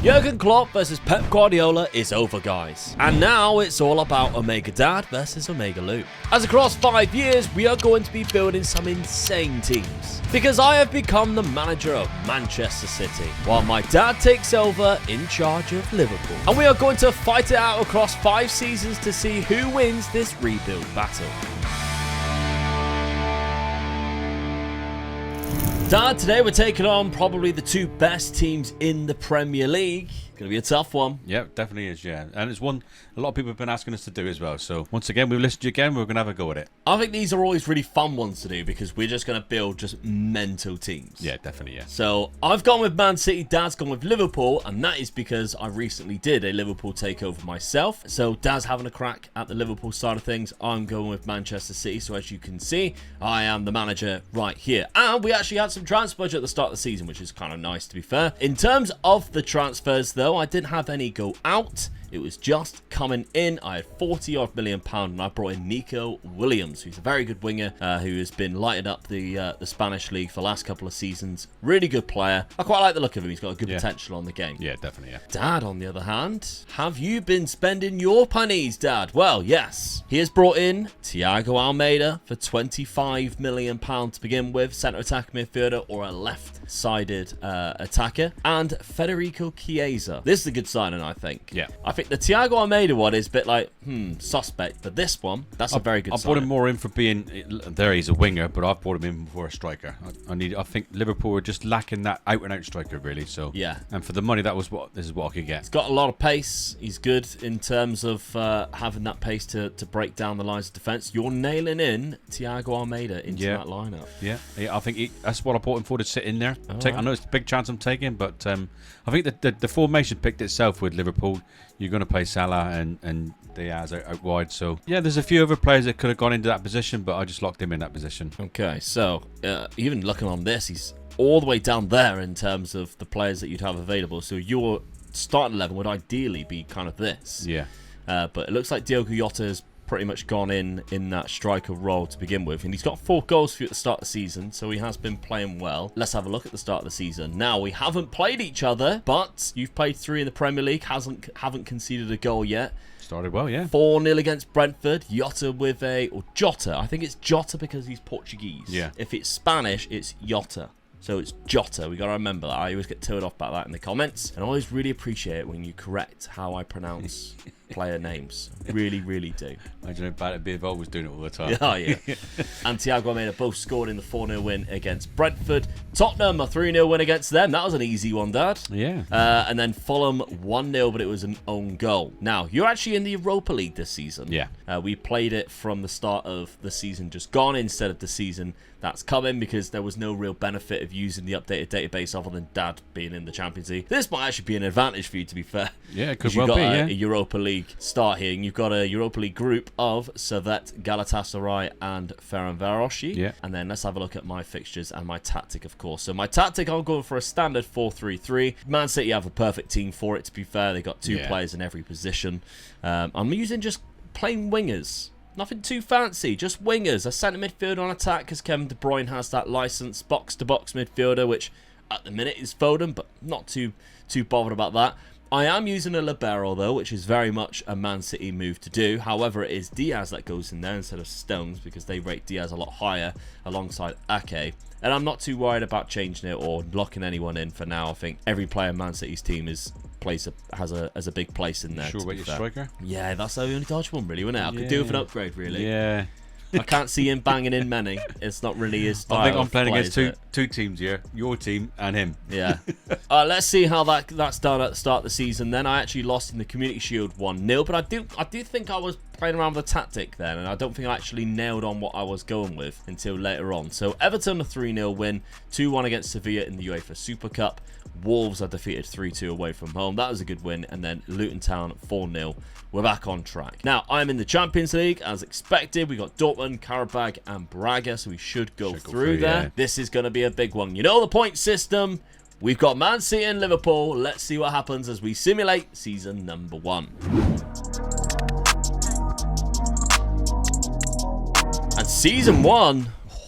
Jurgen Klopp versus Pep Guardiola is over, guys. And now it's all about Omega Dad versus Omega Luke. As across 5 years, we are going to be building some insane teams. Because I have become the manager of Manchester City, while my dad takes over in charge of Liverpool. And we are going to fight it out across 5 seasons to see who wins this rebuild battle. Dad, today we're taking on probably the 2 best teams in the Premier League. Going to be a tough one. Yeah, definitely is, yeah. And it's one a lot of people have been asking us to do as well. So once again, we've listened to you again. We're going to have a go at it. I think these are always really fun ones to do because we're just going to build just mental teams. Yeah, definitely, yeah. So I've gone with Man City, Dad's gone with Liverpool, and that is because I recently did a Liverpool takeover myself. So Dad's having a crack at the Liverpool side of things. I'm going with Manchester City. So as you can see, I am the manager right here. And we actually had some transfer budget at the start of the season, which is kind of nice, to be fair. In terms of the transfers, though, I didn't have any go out. It was just coming in. I had 40-odd million pound, and I brought in Nico Williams, who's a very good winger, who has been lighting up the Spanish league for the last couple of seasons. Really good player. I quite like the look of him. He's got a good potential on the game. Yeah, definitely, yeah. Dad, on the other hand, have you been spending your pennies, Dad? Well, yes. He has brought in Thiago Almeida for 25 million pound to begin with, centre attack midfielder or a left-sided attacker, and Federico Chiesa. This is a good signing, I think. Yeah. I think the Thiago Almeida one is a bit like, suspect. But this one, that's a very good sign. I brought him more in for being, there he's a winger, but I've brought him in for a striker. I think Liverpool were just lacking that out-and-out striker, really. So yeah. And for the money, this is what I could get. He's got a lot of pace. He's good in terms of having that pace to break down the lines of defence. You're nailing in Thiago Almeida into that lineup. Yeah, I think that's what I brought him for, to sit in there. I know it's a big chance I'm taking, but I think that the formation picked itself with Liverpool. You're going to play Salah and Diaz out wide. So, yeah, there's a few other players that could have gone into that position, but I just locked him in that position. Okay, so even looking on this, he's all the way down there in terms of the players that you'd have available. So your starting 11 would ideally be kind of this. Yeah. But it looks like Diogo Jota has pretty much gone in that striker role to begin with, and he's got 4 goals for you at the start of the season, so he has been playing well. Let's have a look at the start of the season. Now, we haven't played each other, but you've played 3 in the Premier League, haven't conceded a goal yet. Started well, yeah. 4-0 against Brentford. Jota I think it's Jota because he's Portuguese. Yeah. If it's Spanish, it's Jota. So it's Jota. We got to remember that. I always get told off about that in the comments, and I always really appreciate it when you correct how I pronounce player names. Really, really do. Imagine how bad it'd be if I was doing it all the time. Oh, yeah. And Thiago Almeida both scored in the 4-0 win against Brentford. Tottenham, a 3-0 win against them. That was an easy one, Dad. Yeah. And then Fulham, 1-0, but it was an own goal. Now, you're actually in the Europa League this season. Yeah. We played it from the start of the season just gone instead of the season that's coming, because there was no real benefit of using the updated database other than Dad being in the Champions League. This might actually be an advantage for you, to be fair. Yeah, it could well you've be, got yeah. a Europa League start here, and you've got a Europa League group of Servette, Galatasaray, and Ferencvárosi. Yeah. And then let's have a look at my fixtures and my tactic, of course. So my tactic, I'm going for a standard 4-3-3. Man City have a perfect team for it, to be fair. They've got 2 players in every position. I'm using just plain wingers. Nothing too fancy, just wingers. A centre midfielder on attack because Kevin De Bruyne has that license. Box-to-box midfielder, which at the minute is Foden, but not too bothered about that. I am using a libero, though, which is very much a Man City move to do. However, it is Diaz that goes in there instead of Stones, because they rate Diaz a lot higher alongside Ake. And I'm not too worried about changing it or locking anyone in for now. I think every player in Man City's team has a big place in there. Sure about your striker? Yeah, that's the only dodge one, really, isn't it? I could do with an upgrade, really. Yeah. I can't see him banging in many. It's not really his style. I think I'm playing play, against two teams here. Your team and him. Yeah. Let's see how that's done at the start of the season. Then I actually lost in the Community Shield 1-0, but I do think I was playing around with a tactic then, and I don't think I actually nailed on what I was going with until later on. So Everton, a 3-0 win, 2-1 against Sevilla in the UEFA Super Cup. Wolves are defeated 3-2 away from home. That was a good win. And then Luton Town 4-0. We're back on track. Now, I'm in the Champions League as expected. We got Dortmund, Karabag, and Braga, so we should go through there. Yeah. This is going to be a big one. You know the point system. We've got Man City and Liverpool. Let's see what happens as we simulate season number 1. And season 1,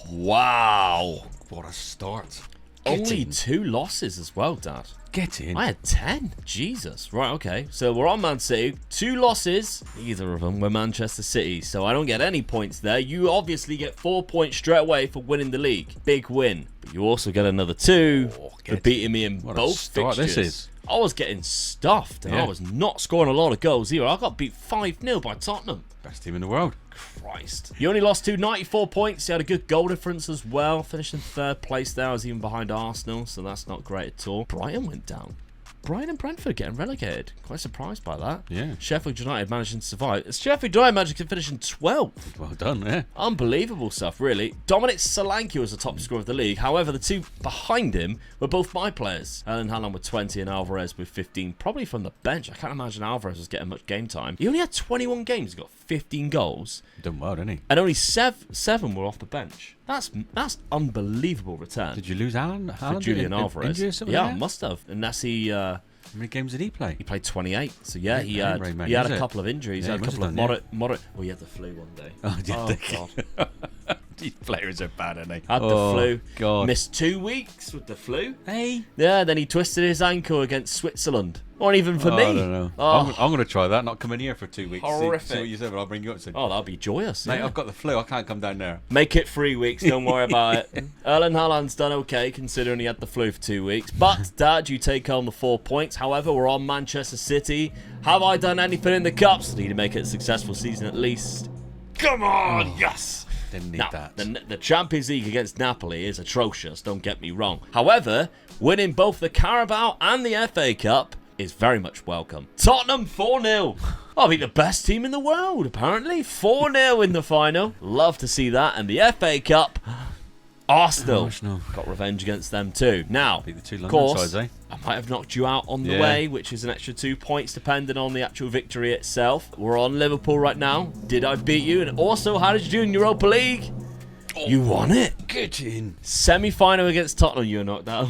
wow. What a start. Only 2 losses as well, Dad. Get in. I had 10. Jesus. Right, okay. So we're on Man City. 2 losses. Neither of them were Manchester City. So I don't get any points there. You obviously get 4 points straight away for winning the league. Big win. But you also get another 2 for beating me in both fixtures. This is. I was getting stuffed, and I was not scoring a lot of goals either. I got beat 5-0 by Tottenham. Best team in the world. Christ. You only lost 94 points. You had a good goal difference as well. Finished in 3rd place there. I was even behind Arsenal, so that's not great at all. Brighton went down. Brighton and Brentford getting relegated. Quite surprised by that. Yeah. Sheffield United managing to survive. Sheffield United managed to finish in 12th. Well done, yeah. Unbelievable stuff, really. Dominic Solanke was the top scorer of the league. However, the 2 behind him were both my players. Erling Haaland with 20 and Alvarez with 15. Probably from the bench. I can't imagine Alvarez was getting much game time. He only had 21 games. He got 15 goals. Done well, didn't he? And only 7 were off the bench. That's unbelievable return. Did you lose Alan? For Julian Alvarez. Yeah, I must have. Unless he... How many games did he play? He played 28. So yeah, he had a couple of injuries. He had a couple of moderate. Well, he had the flu one day. Oh God. These players are bad, aren't they? Had the flu. God. Missed 2 weeks with the flu. Hey. Yeah, then he twisted his ankle against Switzerland. Or even for me. I don't know. I'm going to try that. Not come in here for 2 weeks. Horrific. See what you said, but I'll bring you up soon. Oh, that'll be joyous. Mate, Yeah. I've got the flu. I can't come down there. Make it 3 weeks. Don't worry about it. Erling Haaland's done okay considering he had the flu for 2 weeks. But, Dad, you take home the 4 points. However, we're on Manchester City. Have I done anything in the Cups? Need to make it a successful season at least. Come on, yes. Didn't need Now, that. the Champions League against Napoli is atrocious, don't get me wrong. However, winning both the Carabao and the FA Cup is very much welcome. Tottenham 4-0. I mean, the best team in the world, apparently. 4-0 in the final. Love to see that. And the FA Cup, Arsenal got revenge against them too. Now, Beat the 2 of London course, sides, eh? I might have knocked you out on the way, which is an extra 2 points depending on the actual victory itself. We're on Liverpool right now. Did I beat you? And also, how did you do in Europa League? You won it. Get in. Semi-final against Tottenham, you were knocked out.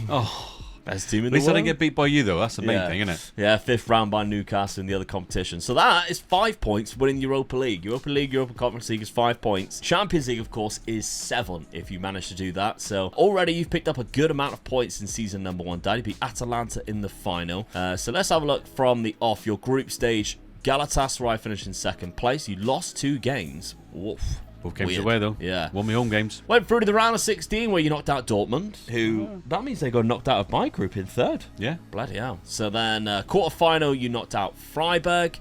Best team in the world. At least I didn't get beat by you, though. That's the main thing, isn't it? Yeah, 5th round by Newcastle in the other competition. So that is 5 points winning Europa League. Europa League, Europa Conference League is 5 points. Champions League, of course, is 7 if you manage to do that. So already you've picked up a good amount of points in season number 1. Dad, you beat Atalanta in the final. So let's have a look from the off. Your group stage, Galatasaray finished in 2nd place. You lost 2 games. Woof. Both games Weird. away, though. Yeah. Won my home games. Went through to the round of 16 where you knocked out Dortmund, who... That means they got knocked out of my group in 3rd. Yeah. Bloody hell. So then quarter-final, you knocked out Freiburg.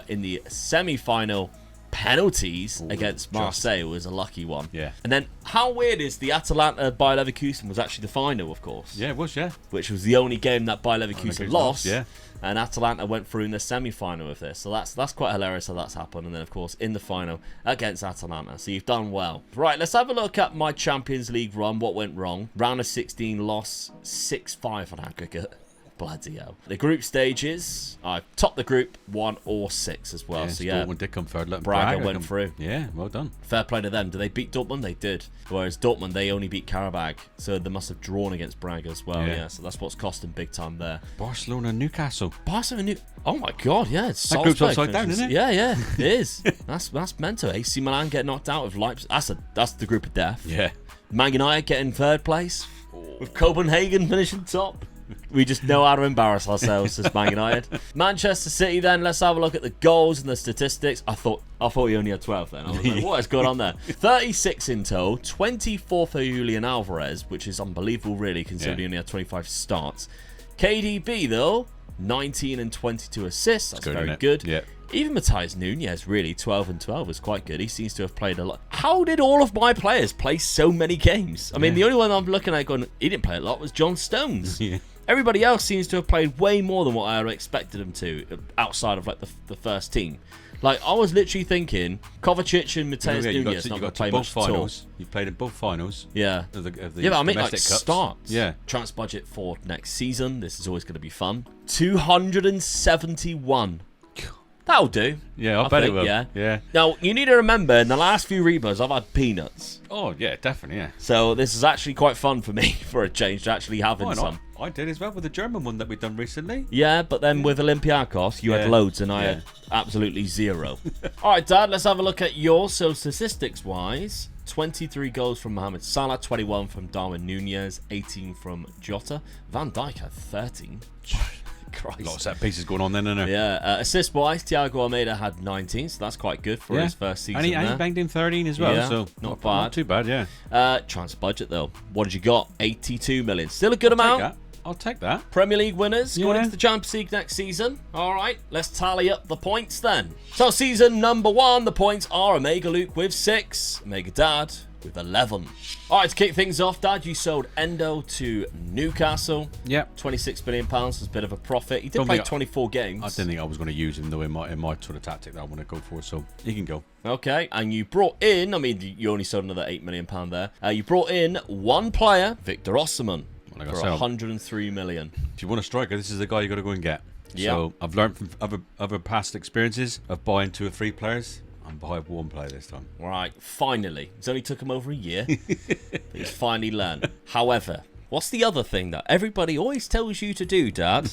In the semi-final, penalties against Marseille was a lucky one. Yeah. And then how weird is the Atalanta Bayer Leverkusen was actually the final, of course. Yeah, it was, yeah. Which was the only game that Bayer Leverkusen lost. Yeah. And Atalanta went through in the semi-final with this. So that's quite hilarious how that's happened. And then, of course, in the final against Atalanta. So you've done well. Right, let's have a look at my Champions League run. What went wrong? Round of 16 loss 6-5 on aggregate. Bloody hell. The group stages, I topped the group 1 or 6 as well. Yeah, so yeah, Dortmund did come third. Braga went through. Yeah, well done. Fair play to them. Did they beat Dortmund? They did. Whereas Dortmund, they only beat Karabag. So they must have drawn against Braga as well. Yeah, so that's what's cost them big time there. Barcelona, Newcastle. Barcelona, oh my God, yeah. It's that group's upside down, isn't it? Yeah, yeah, it is. That's mental. AC Milan get knocked out of Leipzig. That's the group of death. Yeah. Man United getting 3rd place. With Copenhagen finishing top. We just know how to embarrass ourselves as Man United. Manchester City then, let's have a look at the goals and the statistics. I thought you only had 12 then. I was like, what is going on there? 36 in total, 24 for Julian Alvarez, which is unbelievable really considering he only had 25 starts. KDB though, 19 and 22 assists. That's very good. Yeah. Even Matthias Nunez, really, 12 and 12 was quite good. He seems to have played a lot. How did all of my players play so many games? I mean, the only one I'm looking at going, he didn't play a lot, was John Stones. Yeah. Everybody else seems to have played way more than what I expected them to, outside of like the first team. Like, I was literally thinking, Kovacic and Matthias Nunez not going to play much at all. You played in both finals. Yeah. Of the Yeah, but I mean, like, domestic cups. starts. Yeah. Transfer budget for next season. This is always going to be fun. 271. That'll do. Yeah, I bet it will. Yeah. Now, you need to remember, in the last few rebirths, I've had peanuts. Oh, yeah, definitely, yeah. So this is actually quite fun for me, for a change, to actually having some. I did as well with the German one that we've done recently. Yeah, but then with Olympiacos, you had loads and I had absolutely 0. All right, Dad, let's have a look at yours. So statistics-wise, 23 goals from Mohamed Salah, 21 from Darwin Nunez, 18 from Jota. Van Dijk had 13. Christ. A lot of set pieces going on then, isn't there? Yeah, assist-wise, Thiago Almeida had 19, so that's quite good for his first season. And he banged in 13 as well, so not bad. Not too bad, yeah. Transfer budget, though. What did you got? 82 million. Still a good amount. I'll take that. Premier League winners going into the Champions League next season. All right, let's tally up the points then. So season number 1, the points are Omega Luke with 6, Omega Dad with 11. All right, to kick things off, Dad, you sold Endo to Newcastle. Yep. £26 million was a bit of a profit. He did play 24 games. I didn't think I was going to use him, though, in my sort of tactic that I want to go for, so he can go. Okay, and you brought in, I mean, you only sold another £8 million there. You brought in one player, Victor Osimhen, for $103 million. If you want a striker, this is the guy you got to go and get. Yep. So I've learned from other past experiences of buying 2 or 3 players. I'm buying one player this time. Right, finally. It's only took him over a year, but he's finally learned. However, what's the other thing that everybody always tells you to do, Dad?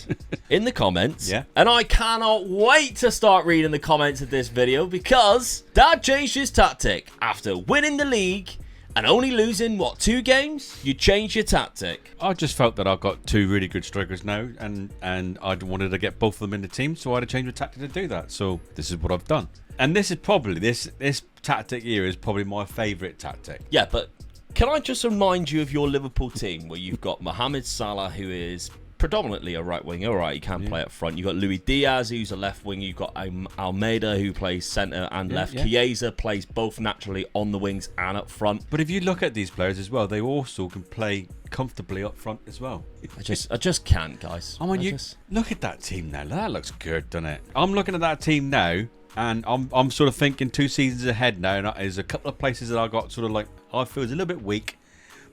In the comments. Yeah. And I cannot wait to start reading the comments of this video because Dad changed his tactic. After winning the league and only losing, 2 games? You changed your tactic. I just felt that I've got 2 really good strikers now, and I wanted to get both of them in the team, so I had to change my tactic to do that. So this is what I've done. And this is probably, this tactic here is probably my favourite tactic. Yeah, but can I just remind you of your Liverpool team where you've got Mohamed Salah, who is predominantly a right winger. All right, he can play up front. You've got Luis Diaz, who's a left winger. You've got Almeida, who plays centre and left. Chiesa plays both naturally on the wings and up front. But if you look at these players as well, they also can play comfortably up front as well. I just can't, guys. I mean, look at that team now. That looks good, doesn't it? I'm looking at that team now, and I'm sort of thinking 2 seasons ahead now. And there's a couple of places that I got sort of like I feel is a little bit weak.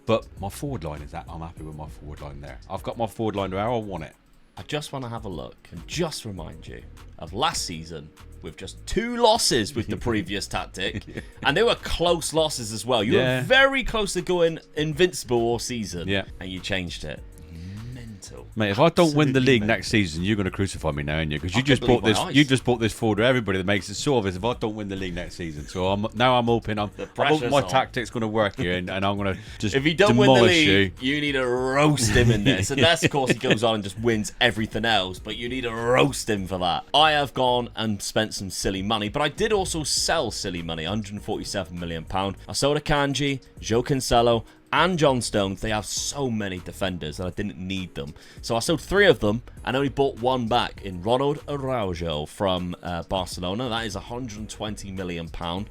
But my forward line is that I'm happy with my forward line there. I've got my forward line where I want it. I just want to have a look and just remind you of last season with just 2 losses with the previous tactic. And they were close losses as well. You were very close to going invincible all season. And you changed it. Mate, if I don't win the league next season, you're going to crucify me now, aren't you? Because you just bought this. You just bought this forward to everybody that makes it sore of it. If I don't win the league next season, so I'm hoping my tactic's going to work here, and I'm going to just if you don't win the league, you need to roast him in this. Unless, of course, he goes on and just wins everything else, but you need to roast him for that. I have gone and spent some silly money, but I did also sell silly money, £147 million. I sold Akanji, Joe Cancelo, and John Stones. They have so many defenders and I didn't need them. So I sold 3 of them and only bought 1 back in Ronald Araujo from Barcelona. That is £120 million.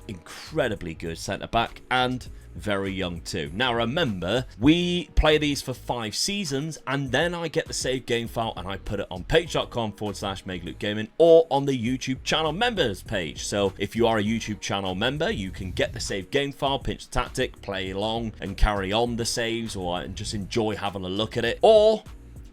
Incredibly good centre-back and very young too. Now remember, we play these for 5 seasons and then I get the save game file and I put it on page.com/MakeLukeGaming or on the YouTube channel members page. So if you are a YouTube channel member, you can get the save game file, pinch the tactic, play along and carry on the saves or just enjoy having a look at it. Or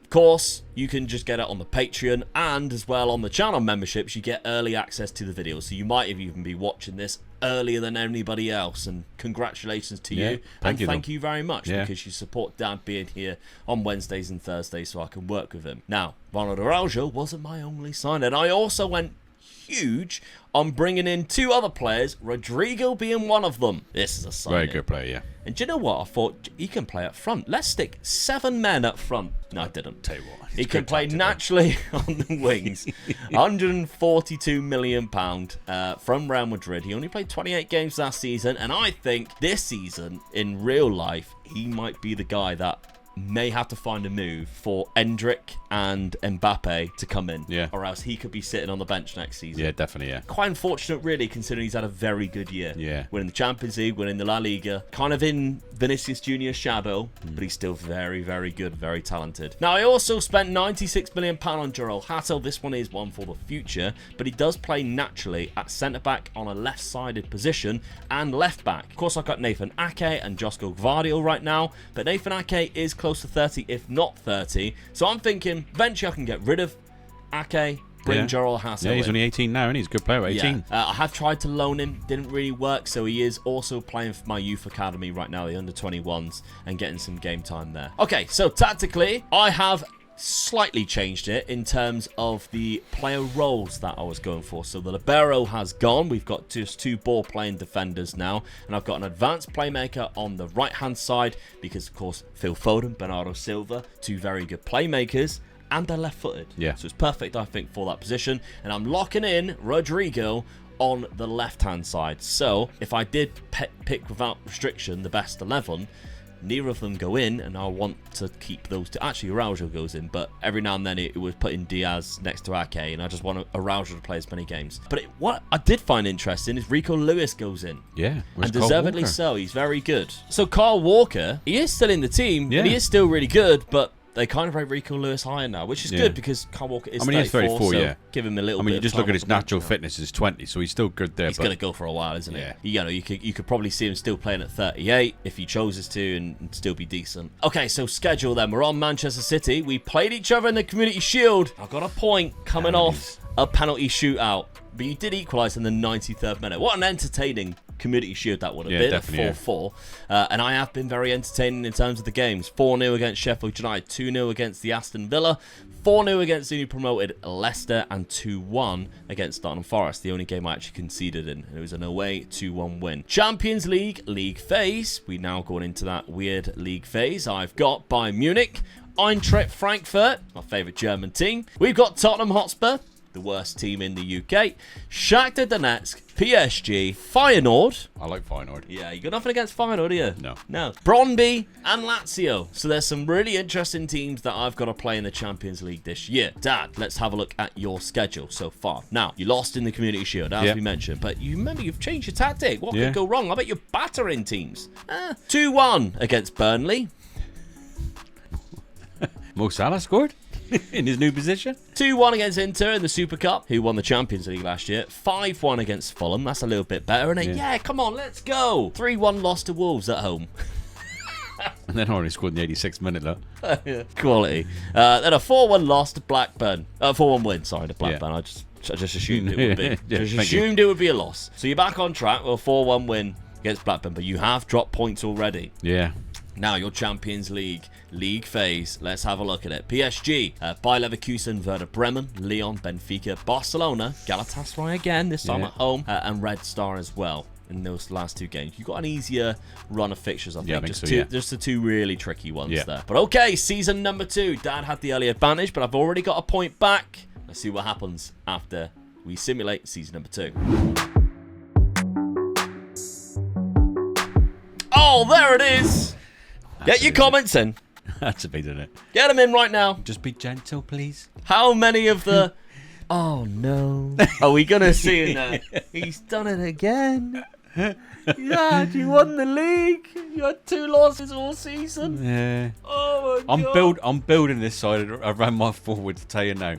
of course, you can just get it on the Patreon, and as well on the channel memberships, you get early access to the videos. So you might even be watching this earlier than anybody else. And congratulations to you. And thank you very much because you support Dad being here on Wednesdays and Thursdays so I can work with him. Now, Ronald Araujo wasn't my only signing. I also went huge on bringing in 2 other players, Rodrigo being one of them. This is a signing. Very good player, yeah. And do you know what? I thought he can play up front. Let's stick 7 men up front. No, I didn't. Tell you what, he can play naturally on the wings. £142 million from Real Madrid. He only played 28 games last season, and I think this season, in real life, he might be the guy that may have to find a move for Endrick and Mbappe to come in. Or else he could be sitting on the bench next season. Yeah, definitely, yeah. Quite unfortunate, really, considering he's had a very good year. Winning the Champions League, winning the La Liga. Kind of in Vinicius Junior's shadow, but he's still very, very good, very talented. Now, I also spent £96 million on Gerald Hatto. This one is one for the future, but he does play naturally at centre-back on a left-sided position and left-back. Of course, I've got Nathan Ake and Josko Gvardiol right now, but Nathan Ake is close to 30, if not 30. So I'm thinking, eventually I can get rid of Ake, bring Gerald Hatto in. He's only 18 now, and he's a good player at 18. I have tried to loan him, didn't really work, so he is also playing for my youth academy right now, the under-21s, and getting some game time there. Okay, so tactically, I have slightly changed it in terms of the player roles that I was going for. So the libero has gone. We've got just 2 ball-playing defenders now. And I've got an advanced playmaker on the right-hand side because, of course, Phil Foden, Bernardo Silva, 2 very good playmakers. And they're left-footed. Yeah. So it's perfect, I think, for that position. And I'm locking in Rodrigo on the left-hand side. So if I did pick without restriction the best 11, neither of them go in, and I want to keep those two. Actually, Araujo goes in, but every now and then it was putting Diaz next to Ake, and I just want Araujo to play as many games. But what I did find interesting is Rico Lewis goes in. Yeah. And deservedly so. He's very good. So Carl Walker, he is still in the team, and he is still really good, but they kind of rate Rico Lewis higher now, which is good because Carl Walker is 34, he's 34, so give him a little bit you of just time look at his on the bench natural now. fitness is 20, so he's still good there. He's going to go for a while, isn't he? Yeah. You know, you could probably see him still playing at 38 if he chooses to and still be decent. Okay, so schedule then. We're on Manchester City. We played each other in the Community Shield. I got a point coming off a penalty shootout, but you did equalise in the 93rd minute. What an entertaining Community Shield that would have been, definitely, 4-4. And I have been very entertaining in terms of the games. 4-0 against Sheffield United, 2-0 against the Aston Villa, 4-0 against the newly promoted Leicester, and 2-1 against Nottingham Forest, the only game I actually conceded in. It was an away 2-1 win. Champions League phase. We're now going into that weird league phase. I've got Bayern Munich, Eintracht Frankfurt, my favourite German team. We've got Tottenham Hotspur, the worst team in the UK, Shakhtar Donetsk, PSG, Feyenoord. I like Feyenoord. Yeah, you got nothing against Feyenoord, do you? No. Brøndby and Lazio. So there's some really interesting teams that I've got to play in the Champions League this year. Dad, let's have a look at your schedule so far. Now, you lost in the Community Shield, as we mentioned, but you remember you've changed your tactic. What could go wrong? I bet you're battering teams. 2-1 against Burnley. Mo Salah scored in his new position. 2-1 against Inter in the Super Cup, who won the Champions League last year. 5-1 against Fulham. That's a little bit better, isn't it? Yeah, come on, let's go. 3-1 loss to Wolves at home. And then already scored in the 86th minute, though. Quality. Then a 4-1 loss to Blackburn. 4-1 win, sorry, to Blackburn. I just assumed it would be. It would be a loss. So you're back on track with a 4-1 win against Blackburn, but you have dropped points already. Yeah. Now, your Champions League phase. Let's have a look at it. PSG, Bayer Leverkusen, Werder Bremen, Lyon, Benfica, Barcelona, Galatasaray again, this time at home, and Red Star as well in those last 2 games. You've got an easier run of fixtures, I think. Just the 2 really tricky ones there. But okay, season number 2. Dad had the early advantage, but I've already got a point back. Let's see what happens after we simulate season number 2. Oh, there it is. Get your comments in. That's a bit, isn't it? Get them in right now. Just be gentle, please. How many of the... Oh, no. Are we going to see it now? He's done it again. Yeah, you won the league. You had 2 losses all season. Yeah. Oh, my God. I'm building this side around my forward, to tell you now.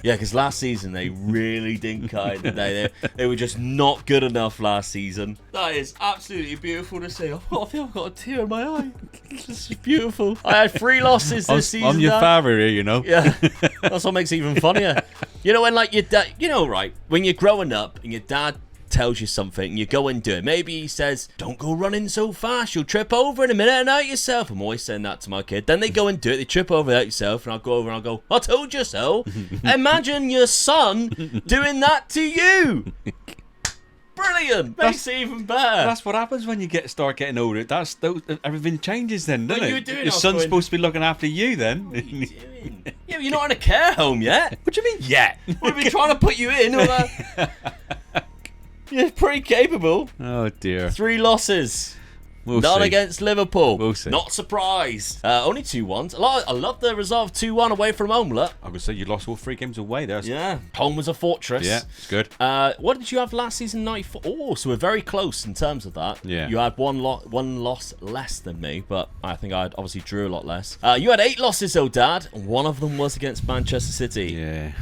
Yeah, because last season they really didn't cut it. They were just not good enough last season. That is absolutely beautiful to see. I feel I've got a tear in my eye. This is beautiful. I had 3 losses this season. I'm your father here, you know. Yeah, that's what makes it even funnier. You know, when like your dad, when you're growing up and your dad tells you something and you go and do it. Maybe he says, don't go running so fast, you'll trip over in a minute and hurt yourself. I'm always saying that to my kid. Then they go and do it, they trip over and hurt yourself, and I'll go over and I'll go, I told you so. Imagine your son doing that to you. Brilliant. Makes it even better. That's what happens when you start getting older. Everything changes then, doesn't it? Your son's going, supposed to be looking after you then. What are you doing? Yeah, but you're not in a care home yet. What do you mean yet? We've been trying to put you in. You're pretty capable. Oh dear. 3 losses. None against Liverpool. We'll see. Not surprised. Only 2-1s. I love the result of 2-1 away from home. Look. I would say you lost all 3 games away there. Yeah. Home was a fortress. Yeah, it's good. What did you have last season? 94. Oh, so we're very close in terms of that. Yeah. You had one loss less than me, but I think I obviously drew a lot less. You had 8 losses though, Dad. And one of them was against Manchester City. Yeah.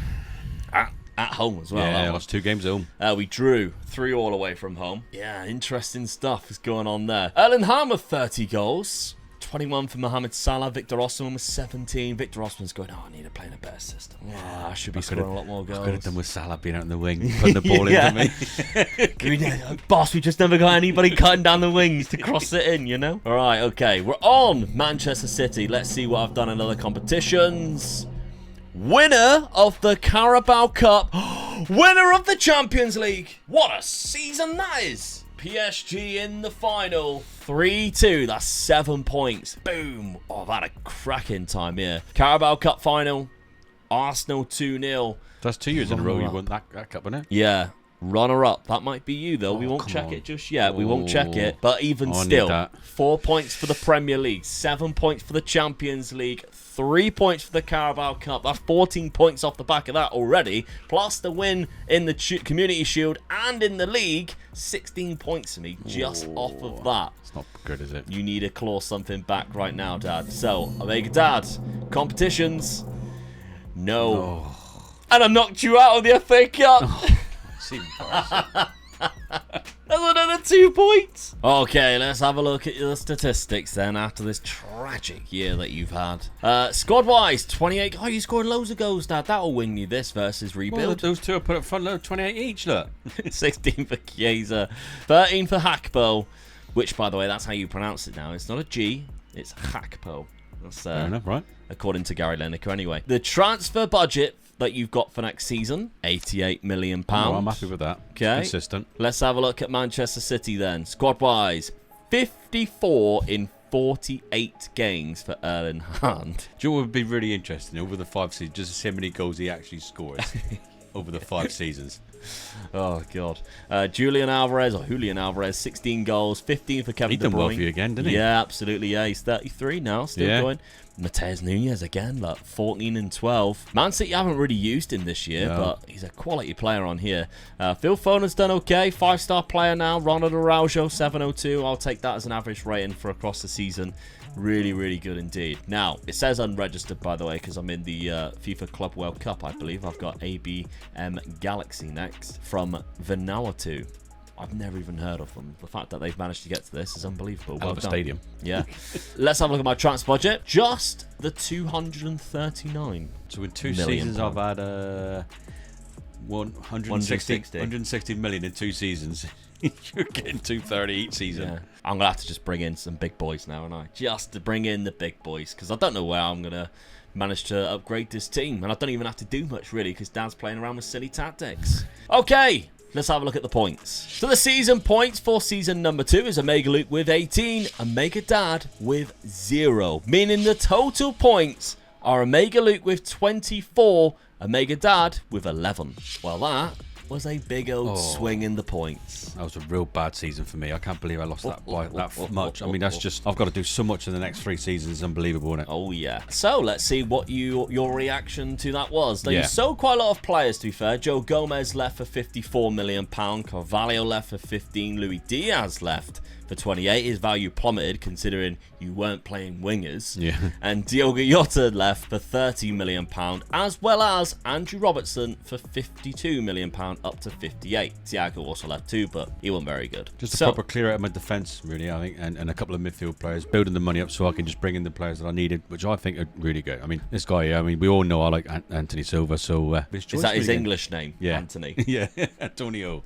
At home as well. Yeah, lost 2 games at home. We drew 3 all away from home. Yeah, interesting stuff is going on there. Erling Haaland 30 goals, 21 for Mohamed Salah. Victor Osimhen was 17. Victor Osimhen's going, I need to play in a better system. Yeah, I should be scoring a lot more goals. I could have done with Salah being out in the wing, putting the ball into me. Boss, we just never got anybody cutting down the wings to cross it in, you know? All right, okay. We're on Manchester City. Let's see what I've done in other competitions. Winner of the Carabao Cup. Winner of the Champions League. What a season that is. PSG in the final. 3-2. That's 7 points. Boom. Oh, I've had a cracking time here. Carabao Cup final. Arsenal 2-0. That's 2 years in a row you won that cup, isn't it? Yeah. Runner-up. That might be you, though. We won't check it just yet. We won't check it. But even still, 4 points for the Premier League, 7 points for the Champions League, 3 points for the Carabao Cup. That's 14 points off the back of that already. Plus the win in the Community Shield and in the league. 16 points for me just off of that. It's not good, is it? You need to claw something back right now, Dad. So, Omega Dad, competitions. No. And I knocked you out of the FA Cup. That's another 2 points. Okay, let's have a look at your statistics then after this tragic year that you've had. Squad-wise, 28. Oh, you scored loads of goals, Dad. That'll win you this versus Rebuild. Well, those two are put up front, look, 28 each, look. 16 for Chiesa, 13 for Hakpo, which, by the way, that's how you pronounce it now. It's not a G, it's Hakpo. That's fair enough, right? According to Gary Lineker, anyway. The transfer budget that you've got for next season, £88 million. Oh, I'm happy with that. Okay. Consistent. Let's have a look at Manchester City then. Squad-wise, 54 in 48 games for Erling Haaland. Do you know what would be really interesting over the 5 seasons, just to see how many goals he actually scores over the 5 seasons? Oh, God. Julian Alvarez, 16 goals, 15 for Kevin De Bruyne. He done well for you again, didn't he? Yeah, absolutely. Yeah, he's 33 now, still going. Mateus Nunes again, look, 14 and 12. Man City haven't really used him this year, but he's a quality player on here. Phil Foden's done okay, 5-star player now. Ronald Araujo, 702. I'll take that as an average rating for across the season. Really, really good indeed. Now, it says unregistered, by the way, because I'm in the FIFA Club World Cup, I believe. I've got ABM Galaxy next from Vanuatu. I've never even heard of them. The fact that they've managed to get to this is unbelievable. Well done. Stadium. Yeah. Let's have a look at my transfer budget. Just the 239. So in 2 seasons, I've had 160 million in 2 seasons. You're getting 230 each season. Yeah. I'm going to have to just bring in some big boys now, aren't I? Just to bring in the big boys, because I don't know where I'm going to manage to upgrade this team. And I don't even have to do much, really, because Dad's playing around with silly tactics. Okay. Let's have a look at the points. So the season points for season number 2 is Omega Luke with 18, Omega Dad with 0. Meaning the total points are Omega Luke with 24, Omega Dad with 11. Well, that was a big old swing in the points. That was a real bad season for me. I can't believe I lost that by that much. I mean, that's just, I've got to do so much in the next 3 seasons. It's unbelievable, isn't it? Oh, yeah. So, let's see what your reaction to that was. Now, you sold quite a lot of players, to be fair. Joe Gomez left for £54 million. Carvalho left for 15. Luis Diaz left for 28. His value plummeted, considering you weren't playing wingers. Yeah. And Diogo Jota left for £30 million, as well as Andrew Robertson for £52 million, up to 58. Thiago also left too, but he wasn't very good. Just a proper clear out of my defence, really, I think, and a couple of midfield players, building the money up so I can just bring in the players that I needed, which I think are really good. I mean, this guy, I mean, we all know I like Anthony Silva, so... is that his English name? Yeah. Anthony? Yeah, Antonio.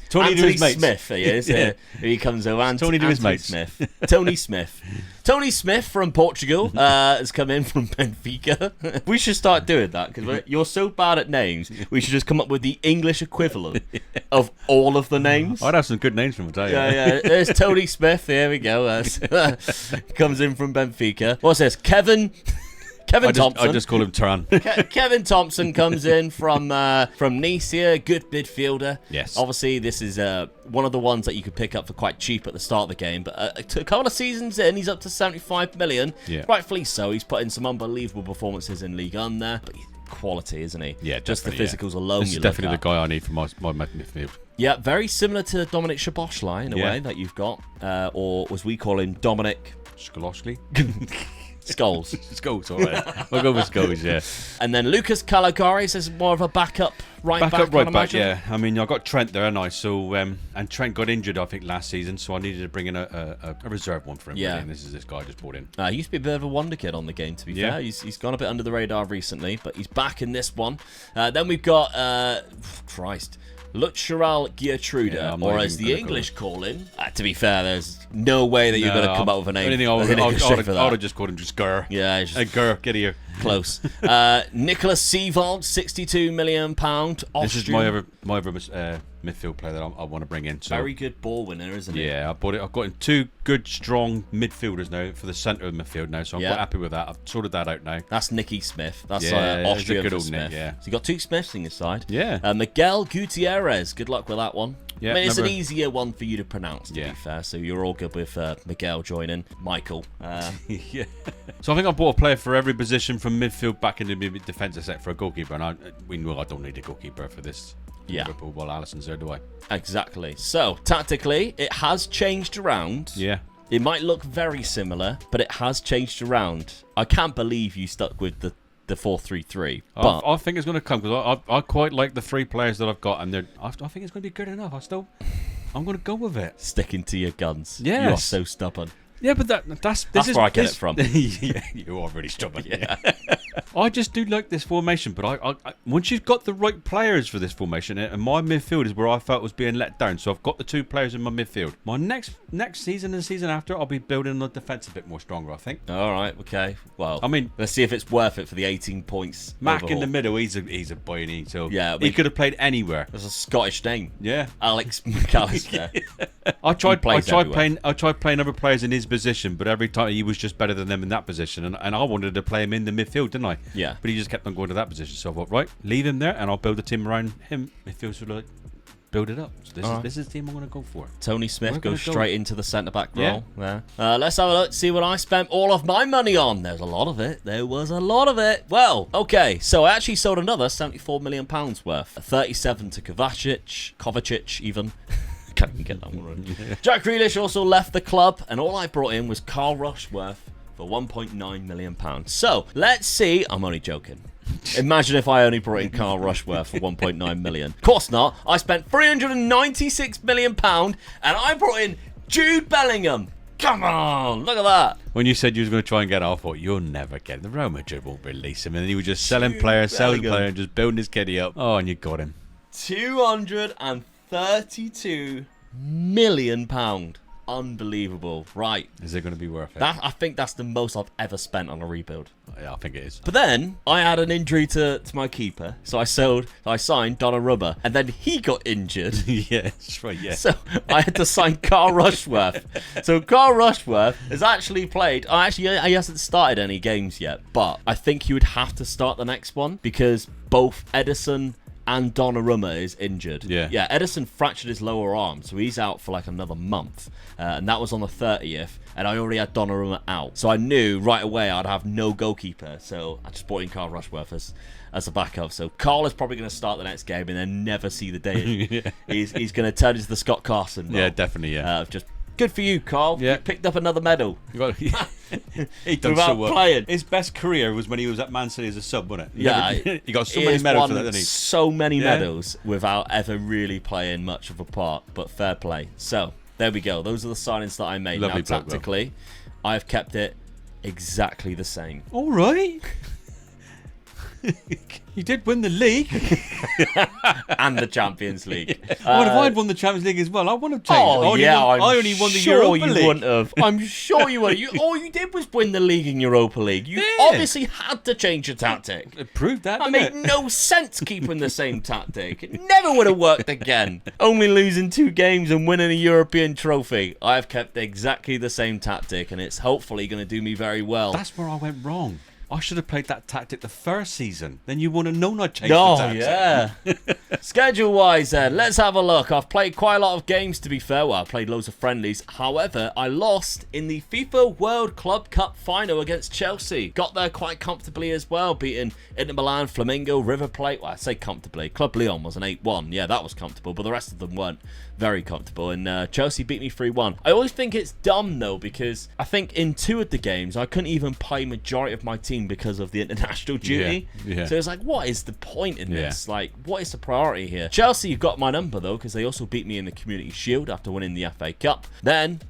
Tony Anthony Smith, he is. Yeah. He comes over. Tony to his mates. Smith. Tony Smith. Tony Smith from Portugal has come in from Benfica. We should start doing that, because you're so bad at names. We should just come up with the English equivalent of all of the names. I'd have some good names from him, I tell you. Yeah. There's Tony Smith. There we go. Comes in from Benfica. What's this? Kevin Thompson. I just call him Turan. Kevin Thompson comes in from Nice here. Good midfielder. Yes. Obviously, this is one of the ones that you could pick up for quite cheap at the start of the game. But a couple of seasons in, he's up to 75 million. Yeah. Rightfully so. He's put in some unbelievable performances in Ligue 1 there. But he's quality, isn't he? Yeah, just the physicals alone. This is definitely the guy I need for my midfield. Yeah, very similar to Dominic Szoboszlai in a way that you've got. Or as we call him, Dominic... Szoboszlai? Skulls. Skulls, all right. We'll go with Skulls, yeah. And then Lucas Caligari says more of a backup right Back back, up right I'd back, imagine? yeah. I mean, I got Trent there, and so and Trent got injured, I think, last season, so I needed to bring in a reserve one for him. Yeah. Really, and this is this guy I just brought in. He used to be a bit of a wonder kid on the game, to be fair. He's gone a bit under the radar recently, but he's back in this one. Then we've got, Lucharal Geertruida, or as the English call him. To be fair, there's no way that you're going to come up with a name. Anything I would have just called him just Gur. Yeah, hey, Gur, get here. Close. Nicholas Seevold, £62 million. This is my other midfield player that I want to bring in. So. Very good ball winner, isn't he? Yeah, I've got in 2 good, strong midfielders now for the centre of the midfield now, so I'm quite happy with that. I've sorted that out now. That's Nicky Smith. That's Austria good old Smith. Nick, yeah. So you got 2 Smiths in your side. Yeah. Miguel Gutierrez. Good luck with that one. Yeah, I mean, it's an easier one for you to pronounce, to be fair. So you're all good with Miguel joining. Michael. Yeah. So I think I bought a player for every position from midfield back into the defence except for a goalkeeper. And we know I don't need a goalkeeper for this. Liverpool while Alisson's there, do I? Exactly. So, tactically, it has changed around. Yeah. It might look very similar, but it has changed around. I can't believe you stuck with the 4-3-3. But I think it's going to come because I quite like the 3 players that I've got, and I think it's going to be good enough. I'm going to go with it. Sticking to your guns. Yes. You are so stubborn. Yeah, but that's where I get it from. Yeah, you are really stubborn. Yeah. I just do like this formation, but I once you've got the right players for this formation, and my midfield is where I felt was being let down. So I've got the 2 players in my midfield. My next season and season after, I'll be building the defence a bit more stronger, I think. All right, okay. Well, I mean, let's see if it's worth it for the 18 points. Mac overhaul. in the middle, he's a boy, so yeah, he could have played anywhere. There's a Scottish name. Yeah, Alex McAllister. I tried playing other players in his position, but every time he was just better than them in that position, and I wanted to play him in the midfield, didn't I? Yeah. But he just kept on going to that position, so I thought, right, leave him there, and I'll build a team around him. Midfield sort of like build it up. So this is the team I'm going to go for. Tony Smith goes straight into the centre back role. Yeah. Let's have a look, see what I spent all of my money on. There's a lot of it. There was a lot of it. Well, okay, so I actually sold another £74 million worth. 37 to Kovacic even. Can't even get that one right. Jack Grealish also left the club, and all I brought in was Carl Rushworth for £1.9 million. So, let's see. I'm only joking. Imagine if I only brought in Carl Rushworth for 1.9 million. Of course not. I spent £396 million, and I brought in Jude Bellingham. Come on, look at that. When you said you was going to try and get off, I thought, you'll never get him. The Real Madrid won't release him. And then he was just selling players, and just building his kitty up. Oh, and you got him. £232 million. Unbelievable. Right. Is it going to be worth it? I think that's the most I've ever spent on a rebuild. Yeah, I think it is. But then I had an injury to my keeper, so I signed Donnarumma, and then he got injured. Yeah, that's right. Yeah. So I had to sign Carl Rushworth. So Carl Rushworth has actually played. He hasn't started any games yet, but I think he would have to start the next one because both Edison and Donnarumma is injured. Yeah. Edison fractured his lower arm, so he's out for like another month. And that was on the 30th, and I already had Donnarumma out. So I knew right away I'd have no goalkeeper, so I just brought in Carl Rushworth as a backup. So Carl is probably going to start the next game and then never see the day. Yeah. He's going to turn into the Scott Carson role. Yeah, definitely, yeah. Just good for you, Carl. Yeah. You picked up another medal. He done without so well. playing. His best career was when he was at Man City as a sub, wasn't it? Yeah. He got so many medals for that, didn't he? So many medals without ever really playing much of a part, but fair play. So, there we go. Those are the signings that I made. Lovely now, tactically, I've kept it exactly the same. All right. You did win the league. And the Champions League. What if I'd won the Champions League as well? I wouldn't have changed. I only won the Europa League. Wouldn't have. I'm sure you would. All you did was win the league in Europa League. You obviously had to change your tactic. It proved that, It made no sense keeping the same tactic. It never would have worked again. Only losing 2 games and winning a European trophy. I've kept exactly the same tactic, and it's hopefully going to do me very well. That's where I went wrong. I should have played that tactic the first season. Then you wouldn't have known I'd changed the tactic. Yeah. Schedule-wise then, let's have a look. I've played quite a lot of games, to be fair. Well, I played loads of friendlies. However, I lost in the FIFA World Club Cup final against Chelsea. Got there quite comfortably as well, beating Inter Milan, Flamengo, River Plate. Well, I say comfortably. Club Leon was an 8-1. Yeah, that was comfortable, but the rest of them weren't very comfortable. And Chelsea beat me 3-1. I always think it's dumb, though, because I think in 2 of the games, I couldn't even play majority of my team game because of the international duty. Yeah. So it's like, what is the point in this? Like, what is the priority here? Chelsea, you've got my number, though, because they also beat me in the Community Shield after winning the FA Cup. Then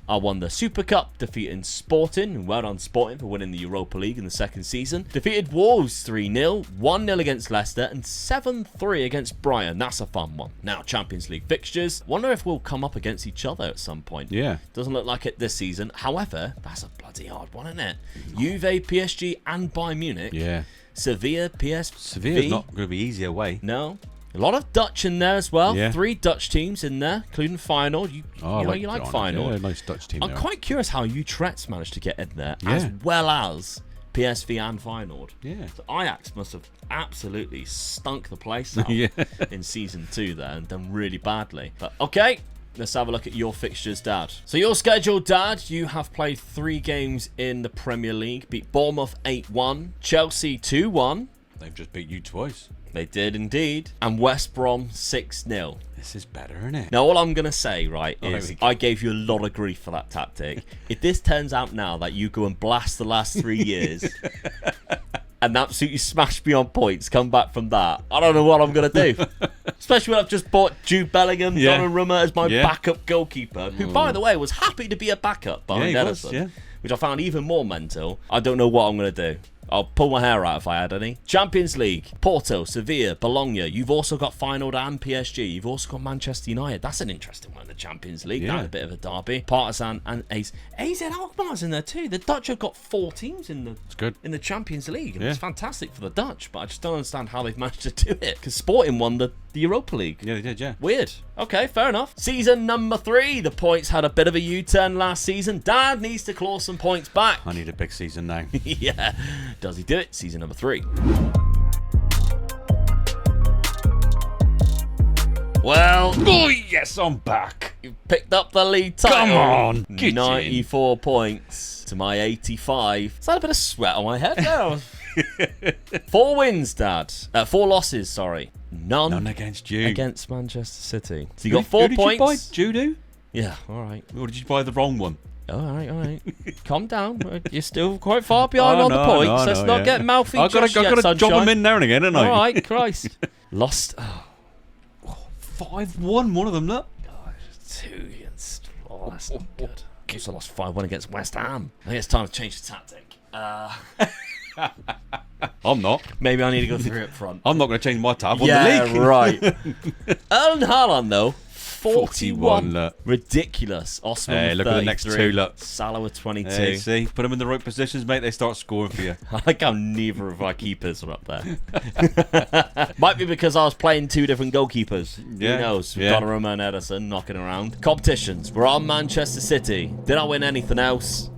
I won the Super Cup, defeating Sporting, and well done Sporting for winning the Europa League in the second season. Defeated Wolves 3-0, 1-0 against Leicester, and 7-3 against Brighton. That's a fun one. Now, Champions League fixtures. Wonder if we'll come up against each other at some point. Yeah. Doesn't look like it this season. However, that's a bloody hard one, isn't it? Juve, PSG, and Bayern Munich. Yeah. Sevilla, PSV. Sevilla's not going to be easy away. No. A lot of Dutch in there as well. Yeah. 3 Dutch teams in there, including Feyenoord. You like Feyenoord. Yeah, nice Dutch team. I'm quite curious how Utrecht managed to get in there, as well as PSV and Feyenoord. Yeah. So Ajax must have absolutely stunk the place out in Season 2 there and done really badly. But okay, let's have a look at your fixtures, Dad. So your schedule, Dad, you have played 3 games in the Premier League. Beat Bournemouth 8-1, Chelsea 2-1. They've just beat you twice. They did indeed. And West Brom 6-0. This is better, isn't it? Now, all I'm going to say, right, is I gave you a lot of grief for that tactic. If this turns out now that you go and blast the last 3 years and absolutely smash me on points, come back from that, I don't know what I'm going to do. Especially when I've just bought Jude Bellingham, Donnarumma as my backup goalkeeper, who, by the way, was happy to be a backup behind Ederson, which I found even more mental. I don't know what I'm going to do. I'll pull my hair out if I had any. Champions League, Porto, Sevilla, Bologna. You've also got Feyenoord and PSG. You've also got Manchester United. That's an interesting one in the Champions League. That's a bit of a derby. Partizan and AZ Alkmaar's in there too. The Dutch have got 4 teams in the Champions League. It's fantastic for the Dutch, but I just don't understand how they've managed to do it. Because Sporting won the Europa League. Yeah, they did, yeah. Weird. Okay, fair enough. Season number 3. The points had a bit of a U-turn last season. Dad needs to claw some points back. I need a big season now. Yeah. Does he do it? Season number 3. Well, oh yes, I'm back. You picked up the lead title. Come on, 94 points to my 85. Is that a bit of sweat on my head there? 4 wins, Dad. 4 losses, sorry. None against you. Against Manchester City. So you got 4 points. Did you buy Judo? Yeah, all right. Or did you buy the wrong one? All right. Calm down. You're still quite far behind on the points. Let's not get mouthy. I've got to job them in now and again, haven't I? All right, Christ. Lost. 5-1, one of them, look. 2 against. Oh, that's not good. Also lost 5-1 against West Ham. I think it's time to change the tactic. I'm not. Maybe I need to go 3 up front. I'm not going to change my tab on the league. Right. Erling Haaland, though. 41. Look. Ridiculous. Osman Hey, look at the next 2, look. Salah with 22. Hey, see? Put them in the right positions, mate. They start scoring for you. I like how neither of our keepers are up there. Might be because I was playing 2 different goalkeepers. Yeah. Who knows? Yeah. Donnarumma and Ederson knocking around. Competitions. We're on Manchester City. Did I win anything else?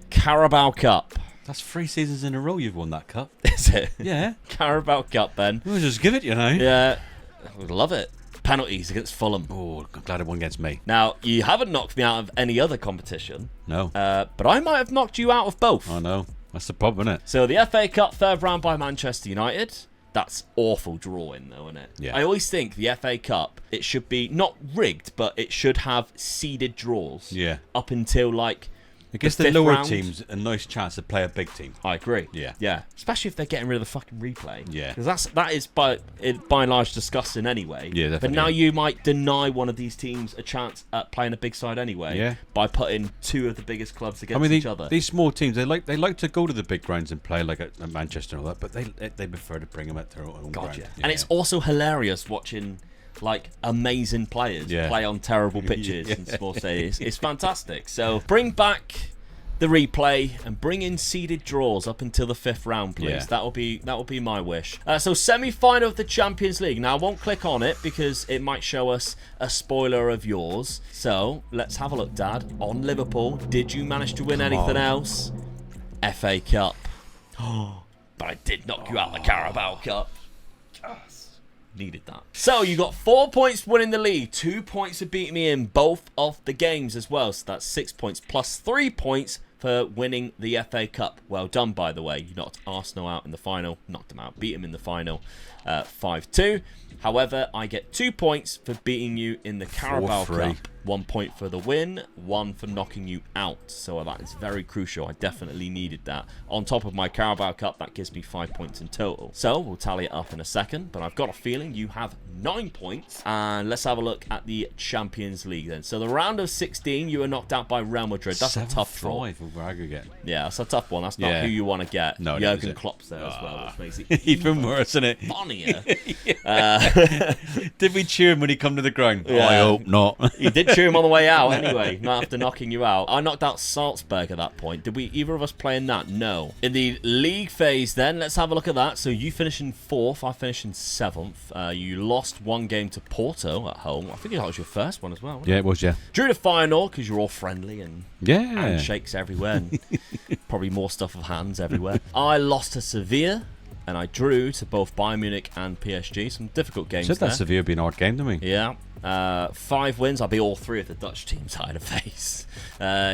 Carabao Cup. That's 3 seasons in a row you've won that cup. Is it? Yeah. Carabao Cup, then. We'll just give it, you know. Yeah. I would love it. Penalties against Fulham. Oh, I'm glad it won against me. Now, you haven't knocked me out of any other competition. No. But I might have knocked you out of both. I know. That's the problem, isn't it? So the FA Cup 3rd round by Manchester United. That's awful drawing, though, isn't it? Yeah. I always think the FA Cup, it should be not rigged, but it should have seeded draws. Yeah. Up until, like, it gives the lower teams a nice chance to play a big team. I agree. Yeah. Yeah. Especially if they're getting rid of the fucking replay. Yeah. Because that is by and large disgusting anyway. Yeah, definitely. But now you might deny one of these teams a chance at playing a big side anyway. By putting 2 of the biggest clubs against each other. These small teams, they like to go to the big grounds and play like at Manchester and all that, but they prefer to bring them at their own ground. Yeah. And it's also hilarious watching like amazing players play on terrible pitches in small stadiums. It's fantastic. So bring back the replay and bring in seeded draws up until the 5th round, please. Yeah. That will be my wish. So semi-final of the Champions League. Now I won't click on it because it might show us a spoiler of yours. So let's have a look, Dad. On Liverpool, did you manage to win anything else? FA Cup. But I did knock you out the Carabao Cup. Needed that. So you got 4 points winning the league, 2 points for beating me in both of the games as well. So that's 6 points plus 3 points for winning the FA Cup. Well done, by the way. You knocked Arsenal out in the final. Knocked them out. Beat them in the final 5-2. However, I get 2 points for beating you in the Carabao Cup. 1 point for the win, 1 for knocking you out. So that is very crucial. I definitely needed that. On top of my Carabao Cup, that gives me 5 points in total. So we'll tally it up in a second, but I've got a feeling you have 9 points. And let's have a look at the Champions League then. So the round of 16, you were knocked out by Real Madrid. That's a tough draw. 7-5 over aggregate. Yeah, that's a tough one. That's not who you want to get. No, Jurgen Klopp's there as well, which makes it even worse, isn't it? funnier. Did we cheer him when he come to the ground? Yeah. I hope not. You did cheer him on the way out anyway, not after knocking you out. I knocked out Salzburg at that point. Did we either of us play in that? No. In the league phase then, let's have a look at that. So you finished in 4th, I finished in 7th. You lost 1 game to Porto at home. I think that was your first one as well, wasn't Yeah, it was, yeah. Drew the final because you're all friendly and handshakes everywhere and probably more stuff of hands everywhere. I lost to Sevilla and I drew to both Bayern Munich and PSG. Some difficult games Said there. that Sevilla being an hard game to me. Yeah. 5 wins. I'll be all 3 of the Dutch teams I had to face.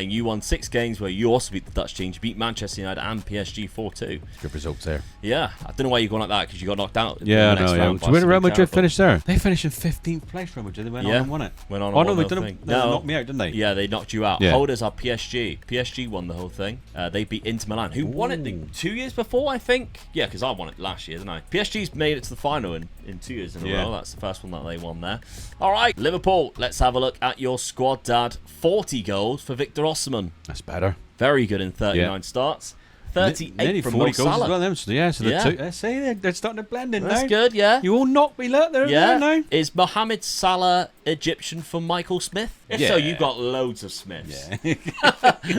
You won 6 games where you also beat the Dutch teams. You beat Manchester United and PSG 4-2. Good results there. Yeah. I don't know why you're going like that because you got knocked out. Yeah, in the next round So where did Real Madrid terrible. finish there? They finished in 15th place, Real Madrid. They went on and won it. Went on Oh, and no, won they the didn't. thing. They knocked me out, didn't they? Yeah, they knocked you out. Yeah. Holders are PSG. PSG won the whole thing. They beat Inter Milan, who won it 2 years before, I think. Yeah, because I won it last year, didn't I? PSG's made it to the final in 2 years in a row. That's the first one that they won there. All right, Liverpool. Let's have a look at your squad, Dad. 40 goals for Victor Osimhen. That's better. Very good in 39 starts. 38 Nearly from 40 Mo goals Salah. as well. Them. So, yeah, so Yeah. they're starting to blend in That's now. good, yeah. You all knocked me look there now. Is Mohamed Salah Egyptian for Michael Smith? If so, Yeah. you've got loads of Smiths. Yeah.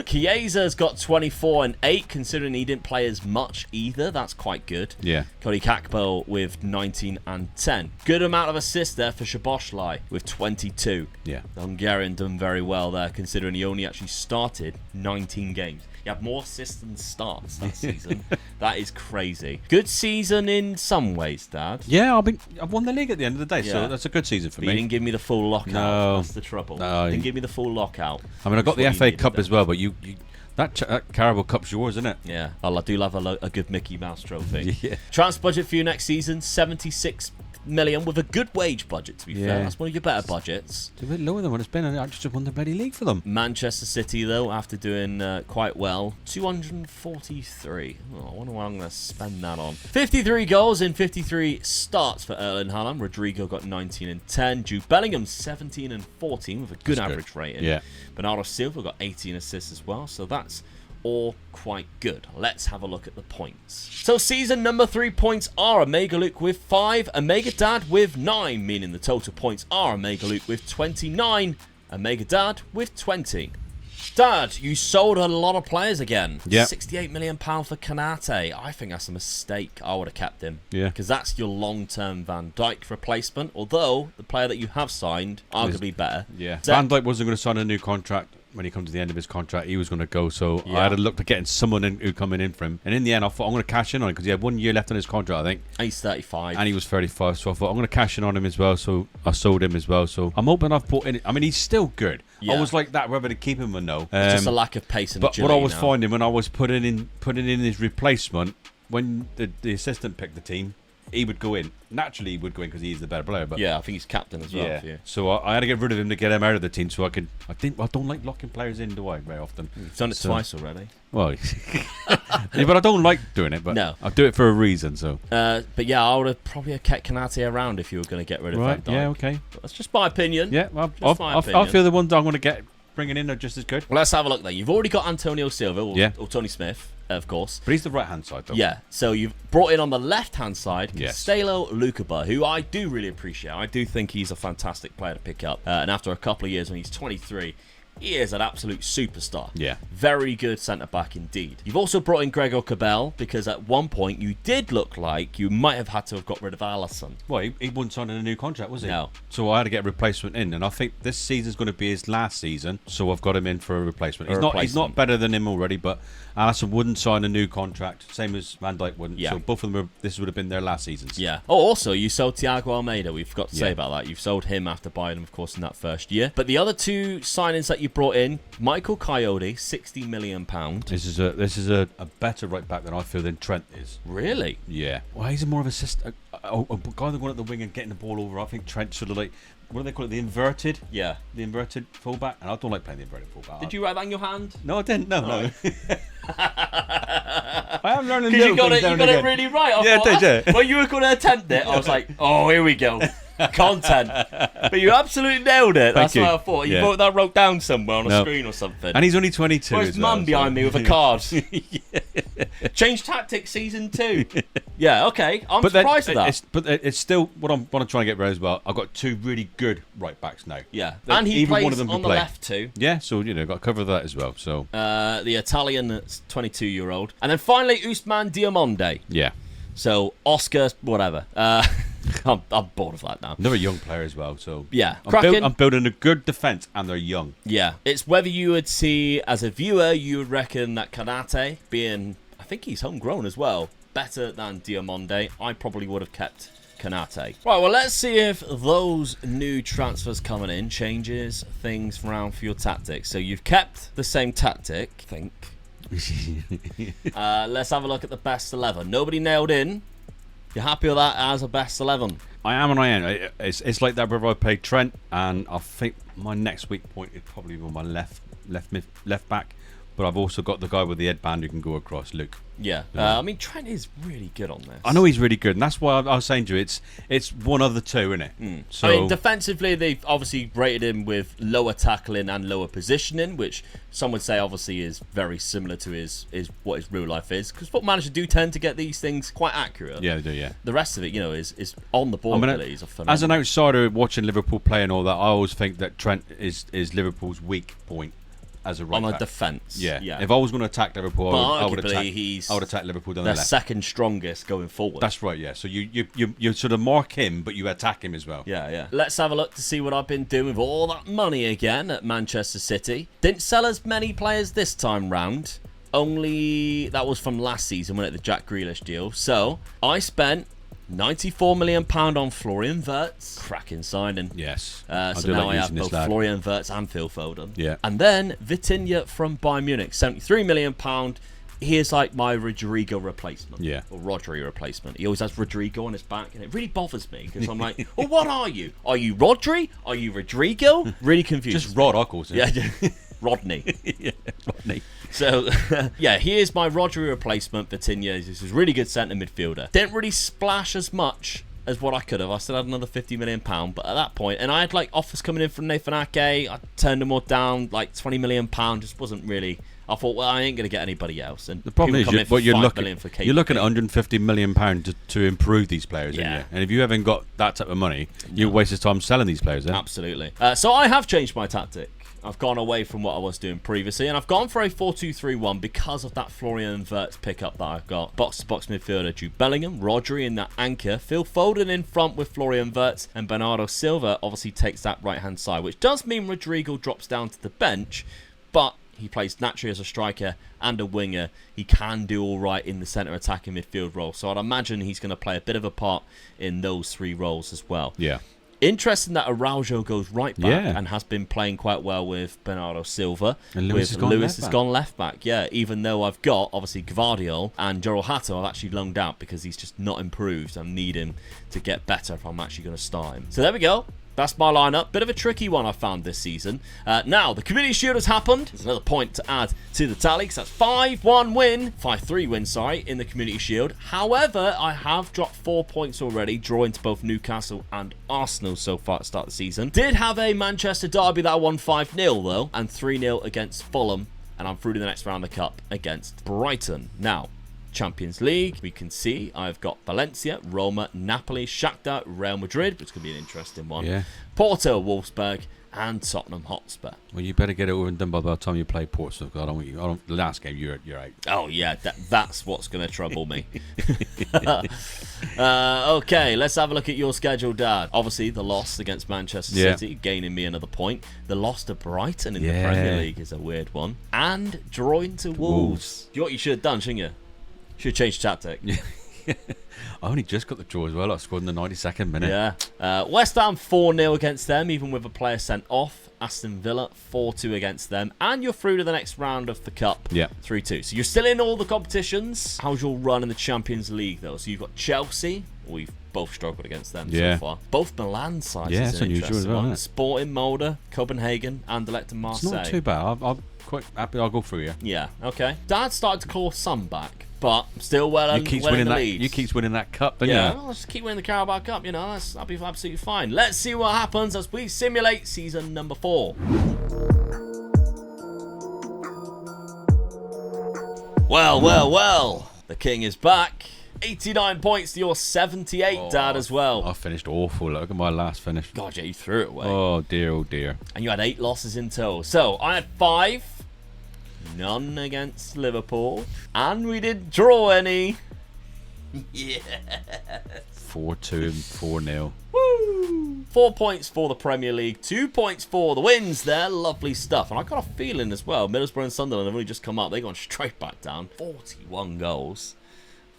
Chiesa's got 24 and 8, considering he didn't play as much either. That's quite good. Yeah. Cody Kakpo with 19 and 10. Good amount of assists there for Szoboszlai with 22. Yeah. The Hungarian done very well there, considering he only actually started 19 games. He had more assists than starts that season. That is crazy. Good season in some ways, Dad. Yeah, I've won the league at the end of the day, Yeah. so that's a good season for But you me. didn't give me the full lockout. No. That's the trouble. No. Didn't give me the full lockout. I mean, I got the That's what FA you needed Cup then. as well, but that Carabao Cup's yours, isn't it? Yeah. Well, I do love a good Mickey Mouse trophy. Yeah. Transfer budget for you next season, 76 million with a good wage budget, to be fair. That's one of your better budgets. It's a bit lower than what it's been, and I just won the bloody league for them. Manchester City, though, after doing quite well, 243. Oh, I wonder what I'm going to spend that on. 53 goals in 53 starts for Erling Haaland. Rodrigo got 19 and 10. Jude Bellingham, 17 and 14 with a good average rating. Yeah. Bernardo Silva got 18 assists as well, so that's all quite good. Let's have a look at the points. So season number 3 points are Omega Luke with 5, Omega Dad with 9, meaning the total points are Omega Luke with 29, Omega Dad with 20. Dad, you sold a lot of players again. Yeah. £68 million for Kanate. I think that's a mistake. I would have kept him. Yeah. Because that's your long-term Van Dijk replacement, although the player that you have signed, arguably better. Yeah. So- Van Dijk wasn't going to sign a new contract. When he come to the end of his contract, he was going to go. So I had to look at getting someone in, who coming in for him. And in the end, I thought I'm going to cash in on him because he had 1 year left on his contract, I think. He's 35. And he was 35. So I thought I'm going to cash in on him as well. So I sold him as well. So I'm hoping I've bought in. I mean, he's still good. Yeah. I was like that whether to keep him or no. It's just a lack of pace and But agility what I was now. finding when I was putting in his replacement, when the assistant picked the team, he would go in. Naturally, he would go in because he's the better player. But Yeah, I think he's captain as well. yeah. For you. So I had to get rid of him to get him out of the team. So I don't like locking players in, do I? Very often. You've done it twice already. Well, yeah, but I don't like doing it. But No. I do it for a reason. So But yeah, I would have probably kept Kanate around if you were going to get rid of right, Van Dijk. yeah, okay, But that's just my opinion. yeah. Well, Just my I opinion. feel the ones I'm going to get bringing in are just as good. Well, let's have a look then. You've already got Antonio Silva or Tony Smith, of course. But he's the right hand side, though. Yeah, so you've brought in on the left-hand side Yes. Stalo Lukaba, who I do really appreciate. I do think he's a fantastic player to pick up. And after a couple of years when he's 23, he is an absolute superstar. Yeah. Very good centre-back indeed. You've also brought in Gregor Cabell because at one point you did look like you might have had to have got rid of Alisson. Well, he wasn't signing a new contract, was he? No. So I had to get a replacement in, and I think this season's going to be his last season, so I've got him in for a replacement. He's not better than him already, but Alisson wouldn't sign a new contract, same as Van Dijk wouldn't. Yeah. So both of them, this would have been their last seasons. Yeah. Oh, also, you sold Thiago Almeida. We forgot to say Yeah. about that. You've sold him after buying him, of course, in that first year. But the other two signings that you brought in, Michael Coyote, £60 million. This is a better right back than I feel than Trent is. Really? Yeah. Well, he's more of a guy that went at the wing and getting the ball over. I think Trent should have what do they call it? The inverted fullback. And I don't like playing the inverted fullback. Did you write that in your hand? No, I didn't. No. I am learning. Because you got it really right. I did. Yeah. When you were going to attempt it, I was like, oh, here we go. Content. But you absolutely nailed it. That's what I thought. You thought that wrote down somewhere on a screen or something. And he's only 22. Where's Mum behind me with a card? Change tactics season 2. Yeah, okay. I'm surprised at that. It's still what I'm trying to get around as well. I've got 2 really good right backs now. Yeah, and he plays one of them on the left too. Yeah, so got to cover that as well. So the Italian 22-year-old, and then finally Ousmane Diomande. Yeah. So Oscar, whatever. I'm bored of that now. Another young player as well. So yeah, I'm building a good defence, and they're young. Yeah, it's whether you would see as a viewer, you would reckon that Kanate, being I think he's homegrown as well, better than Diomande. I probably would have kept Kanate. Right, well, let's see if those new transfers coming in changes things around for your tactics. So you've kept the same tactic, I think. Let's have a look at the best 11. Nobody nailed in. You're happy with that as a best 11? I am and I am. It's like that whether I play Trent, and I think my next weak point is probably on my left back. But I've also got the guy with the headband who can go across, Luke. Yeah. I mean, Trent is really good on this. I know he's really good, and that's why I was saying to you, it's one of the two, isn't it? So, I mean, defensively, they've obviously rated him with lower tackling and lower positioning, which some would say obviously is very similar to his what his real life is. Because football managers do tend to get these things quite accurate. Yeah, they do, yeah. The rest of it, is on the ball. I mean, as an outsider watching Liverpool play and all that, I always think that Trent is Liverpool's weak point. As a right on back. A defence. Yeah. If I was going to attack Liverpool, I would attack Liverpool down the left. Second strongest going forward. That's right, yeah. So you sort of mark him, but you attack him as well. Yeah. Let's have a look to see what I've been doing with all that money again at Manchester City. Didn't sell as many players this time round. Only that was from last season when it the Jack Grealish deal. So I spent £94 million on Florian Wirtz. Cracking signing. Yes. So now I have both Florian Wirtz and Phil Foden. Yeah. And then Vitinha from Bayern Munich, £73 million. He is like my Rodrigo replacement. Yeah. Or Rodri replacement. He always has Rodrigo on his back, and it really bothers me because I'm like, well, what are you? Are you Rodri? Are you Rodrigo? Really confused. Just Rod, I call him. Yeah. Rodney. Yeah, Rodney. So, yeah, here's my Rodri replacement, Vitinha. This is a really good centre midfielder. Didn't really splash as much as what I could have. I still had another £50 million, but at that point, and I had like offers coming in from Nathan Ake. I turned them all down, like £20 million. Just wasn't really. I thought, well, I ain't going to get anybody else. And the problem is, you're looking at £150 million to improve these players, yeah. Isn't you? And if you haven't got that type of money, you waste your time selling these players. Then. Absolutely. So I have changed my tactic. I've gone away from what I was doing previously, and I've gone for a 4-2-3-1 because of that Florian Wirtz pickup that I've got. Box-to-box midfielder Jude Bellingham, Rodri in that anchor, Phil Foden in front with Florian Wirtz, and Bernardo Silva obviously takes that right-hand side, which does mean Rodrigo drops down to the bench, but he plays naturally as a striker and a winger. He can do all right in the centre attacking midfield role, so I'd imagine he's going to play a bit of a part in those 3 roles as well. Yeah. Interesting that Araujo goes right back and has been playing quite well with Bernardo Silva. And Lewis has gone left back. Yeah, even though I've got, obviously, Gvardiol and Joel Hato, I've actually loaned out because he's just not improved. I need him to get better if I'm actually going to start him. So there we go. That's my lineup. Bit of a tricky one I found this season. Now, the Community Shield has happened. There's another point to add to the tally because that's 5-1 win. 5-3 win, sorry, in the Community Shield. However, I have dropped 4 points already, drawing to both Newcastle and Arsenal so far at the start of the season. Did have a Manchester derby that I won 5-0, though, and 3-0 against Fulham. And I'm through to the next round of the Cup against Brighton. Now, Champions League, we can see I've got Valencia, Roma, Napoli, Shakhtar, Real Madrid, which could be an interesting one. Yeah. Porto, Wolfsburg, and Tottenham Hotspur. Well, you better get it over and done by the time you play Portsmouth. I don't. The last game you're out. Oh yeah, that's what's going to trouble me. Okay, let's have a look at your schedule, Dad. Obviously, the loss against Manchester City, gaining me another point. The loss to Brighton in the Premier League is a weird one, and drawing to Wolves. You know what you should have done, shouldn't you? Should have changed tactic. I only just got the draw as well. I scored in the 92nd minute. Yeah. West Ham 4-0 against them, even with a player sent off. Aston Villa 4-2 against them. And you're through to the next round of the Cup. Yeah. 3-2. So you're still in all the competitions. How's your run in the Champions League, though? So you've got Chelsea we've both struggled against them Yeah. so far. Both Milan sides. Yeah, is it's an unusual as interesting well, one. isn't it? Sporting, Molde, Copenhagen, Anderlecht, and It's Marseille. not too bad. I'm quite happy. I'll go through you. Yeah, okay. Dad started to claw some back, but still well in the lead. You keep winning that cup, don't Yeah, you? well, let's keep winning the Carabao Cup, you know, that'll be absolutely fine. Let's see what happens as we simulate season number 4. Well, the king is back. 89 points to your 78, Dad, as well. I finished awful. Look at my last finish. God, yeah, you threw it away. Oh dear. And you had 8 losses in total. So, I had 5. None against Liverpool. And we didn't draw any. Yeah. 4-2 and 4-0. Woo! 4 points for the Premier League, 2 points for the wins there. Lovely stuff. And I got a feeling as well, Middlesbrough and Sunderland have only just come up. They've gone straight back down. 41 goals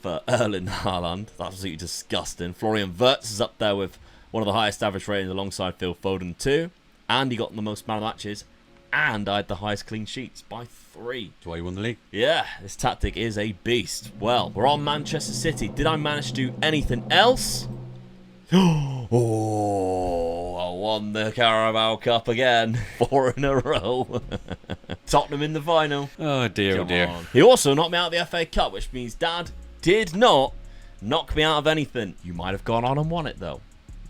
for Erling Haaland. That's absolutely disgusting. Florian Wirtz is up there with one of the highest average ratings alongside Phil Foden too. And he got the most man of matches. And I had the highest clean sheets by 3. That's why you won the league. Yeah, this tactic is a beast. Well, we're on Manchester City. Did I manage to do anything else? Oh, I won the Carabao Cup again. 4 in a row. Tottenham in the final. Oh dear, Come on. He also knocked me out of the FA Cup, which means Dad did not knock me out of anything. You might have gone on and won it, though,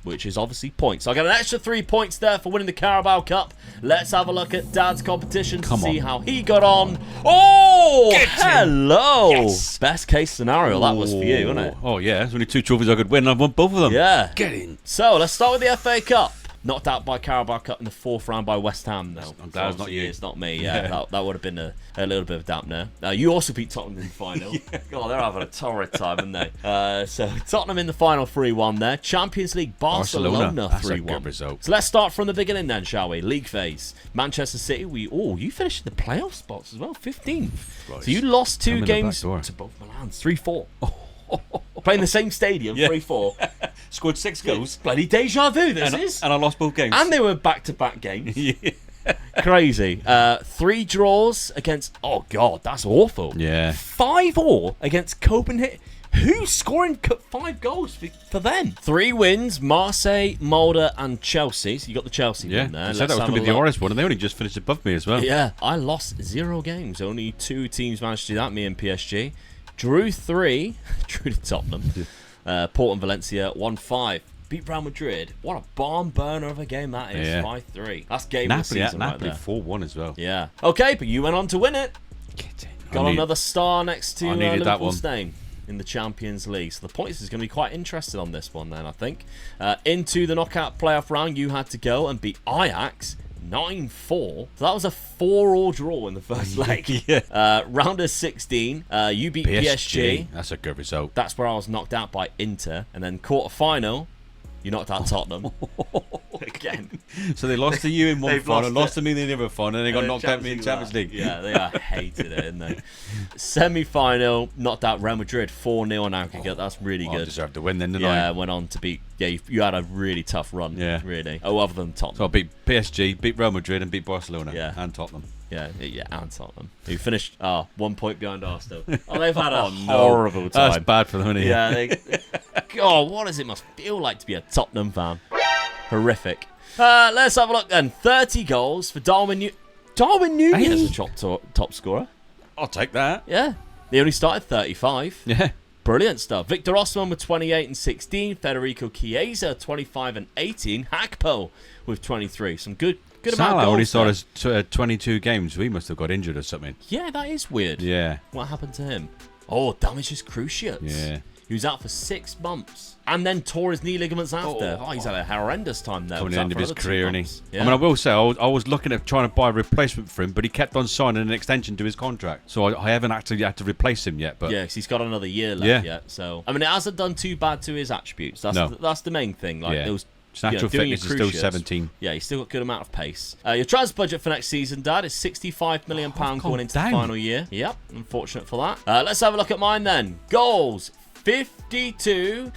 which is obviously points. So I got an extra 3 points there for winning the Carabao Cup. Let's have a look at Dad's competition to see how he got on. Oh, hello. Yes. Best case scenario, that was for you, wasn't it? Oh yeah, there's only 2 trophies I could win. I've won both of them. Yeah. Get in. So let's start with the FA Cup. Knocked out by Carabao Cup in the 4th round by West Ham, though. I'm glad it's not you. It's not me, yeah. That would have been a little bit of dampener. You also beat Tottenham in the final. God, they're having a torrid time, aren't they? So Tottenham in the final 3-1 there. Champions League Barcelona 3-1. That's a good result. So let's start from the beginning then, shall we? League phase. Manchester City, you finished in the playoff spots as well, 15th. Right. So you lost 2 Come in the games back door. to both Milans, 3-4. Playing the same stadium, 3-4. Scored 6 goals. Bloody deja vu, this is. And I lost both games. And they were back-to-back games. Yeah. Crazy. 3 draws against... Oh, God, that's awful. Yeah. 5-all against Copenhagen. Who's scoring 5 goals for them? 3 wins, Marseille, Molde, and Chelsea. So you got the Chelsea Yeah. win there. I said that was going to be the Oris one, and they only just finished above me as well. Yeah, I lost 0 games. Only 2 teams managed to do that, me and PSG. Drew 3. Drew to Tottenham. Port and Valencia 1-5. Beat Real Madrid. What a barn burner of a game that is. Yeah. 5-3. That's game of the season right there. Napoli 4-1 as well. Yeah. Okay, but you went on to win it. Get in. Got another star next to Liverpool's one. name in the Champions League. So the points is going to be quite interesting on this one then, I think. Into the knockout playoff round, you had to go and beat Ajax 9-4. So that was a 4-all draw in the first leg. Yeah. Round of 16, you beat PSG. That's a good result. That's where I was knocked out by Inter. And then quarter-final, you knocked out Tottenham. Again. So they lost to you in one They've final, lost lost to me in the other final, and they got knocked out me in Champions League. Yeah, they hated it, didn't they? Semi-final, knocked out Real Madrid 4-0 on aggregate. That's really I good. deserved to win then, didn't I? Yeah, went on to beat... Yeah, you had a really tough run, really. Oh, other than Tottenham. So I beat PSG, beat Real Madrid, and beat Barcelona. Yeah. And Tottenham. Yeah, and Tottenham. Who finished 1 point behind Arsenal. Oh, they've had a horrible time. That's bad for them, isn't it? Yeah, God, what does it must feel like to be a Tottenham fan? Horrific. Let's have a look then. 30 goals for Darwin Núñez, a top scorer. I'll take that. Yeah. They only started 35. Yeah. Brilliant stuff. Victor Osimhen with 28 and 16. Federico Chiesa 25 and 18. Hakpo with 23. Some good amount of Salah goals. only started 22 games. So he must have got injured or something. Yeah, that is weird. Yeah. What happened to him? Oh, damages cruciates. Yeah. He was out for 6 months. And then tore his knee ligaments after. Oh, he's had a horrendous time there. Coming to the end of his career, and yeah. I mean, I will say, I was looking at trying to buy a replacement for him, but he kept on signing an extension to his contract. So I haven't actually had to replace him yet. But yeah, because he's got another year left yet. So I mean, it hasn't done too bad to his attributes. That's the main thing. Like those. His natural fitness is still 17. Yeah, he's still got a good amount of pace. Your transfer budget for next season, Dad, is £65 million going into the final year. Yep, unfortunate for that. Let's have a look at mine then. Goals. 52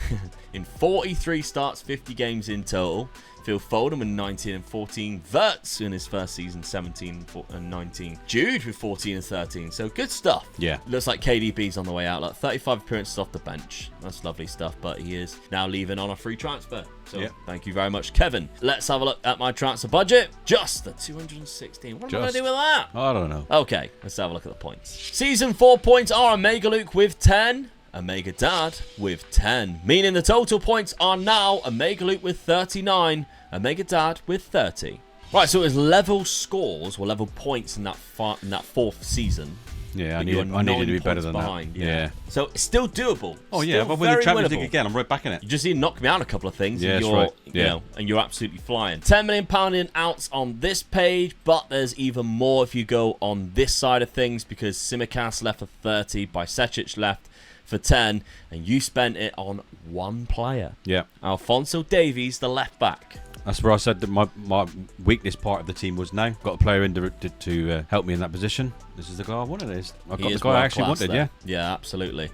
in 43 starts, 50 games in total. Phil Foden with 19 and 14. Wirtz in his first season, 17 and 19. Jude with 14 and 13. So good stuff. Yeah. Looks like KDB's on the way out. Like 35 appearances off the bench. That's lovely stuff. But he is now leaving on a free transfer. So thank you very much, Kevin. Let's have a look at my transfer budget. Just the 216. What am I going to do with that? I don't know. Okay, let's have a look at the points. Season 4 points are Omega Luke with 10. Omega Dad with 10, meaning the total points are now Omega Luke with 39, Omega Dad with 30. Right, so it was level scores or level points in that fourth season. Yeah, I needed to be better than behind, that. Yeah. So it's still doable. Oh yeah, if I win the Champions League again, I'm right back in it. You just need to knock me out a couple of things. Yeah, and that's right. You know, and you're absolutely flying. £10 million in outs on this page, but there's even more if you go on this side of things because Simicast left for 30, Bajcetic left for 10, and you spent it on one player. Yeah. Alphonso Davies, the left back. That's where I said that my weakness part of the team was now. Got a player in to help me in that position. This is the guy I wanted. I got the guy I actually wanted, yeah. Yeah, absolutely.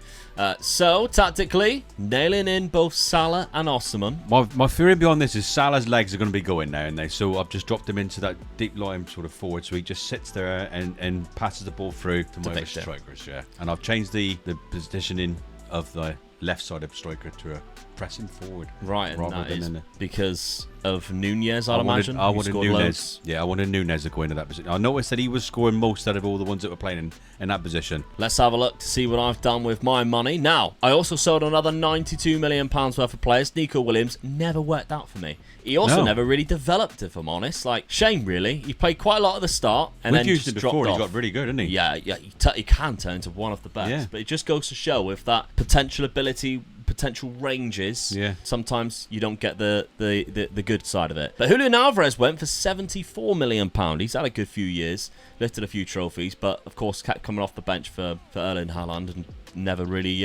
So, tactically, nailing in both Salah and Osimhen. My theory behind this is Salah's legs are going to be going now, and so I've just dropped him into that deep line sort of forward, so he just sits there and passes the ball through to my other strikers, yeah. And I've changed the positioning of the left side of striker to a pressing forward. Right, and that is because of Nunez, I'd imagine. I wanted Nunez. Yeah, I wanted Nunez to go into that position. I noticed that he was scoring most out of all the ones that were playing in that position. Let's have a look to see what I've done with my money. Now, I also sold another £92 million worth of players. Nico Williams never worked out for me. He also never really developed, if I'm honest. Like, shame, really. He played quite a lot at the start and then used just him before. dropped He off. got really good, didn't he? Yeah, he can turn into one of the best. Yeah. But it just goes to show with that potential ability, potential ranges, sometimes you don't get the good side of it. But Julian Alvarez went for £74 million. He's had a good few years, lifted a few trophies, but of course kept coming off the bench for Erling Haaland and never really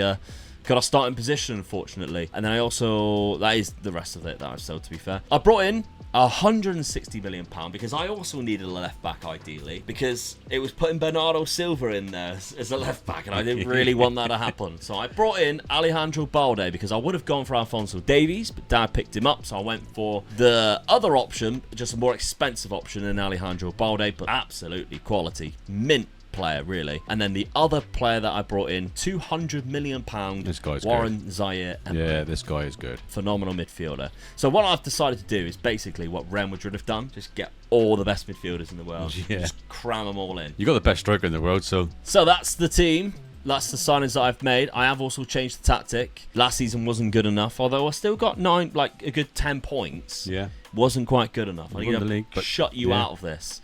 got a starting position, unfortunately. And then I also, that is the rest of it that I've sold, to be fair. I brought in £160 million because I also needed a left back, ideally, because it was putting Bernardo Silva in there as a left back, and I didn't really want that to happen. So I brought in Alejandro Balde because I would have gone for Alphonso Davies, but Dad picked him up, so I went for the other option, just a more expensive option in Alejandro Balde, but absolutely quality. Mint player, really. And then the other player that I brought in, £200 million, this guy's Warren good. Zaire. Yeah, this guy is good. Phenomenal midfielder. So what I've decided to do is basically what Real Madrid have done. Just get all the best midfielders in the world. Yeah. Just cram them all in. You got the best striker in the world, so that's the team. That's the signings that I've made. I have also changed the tactic. Last season wasn't good enough, although I still got a good 10 points. Yeah. Wasn't quite good enough. I'm going to shut you out of this.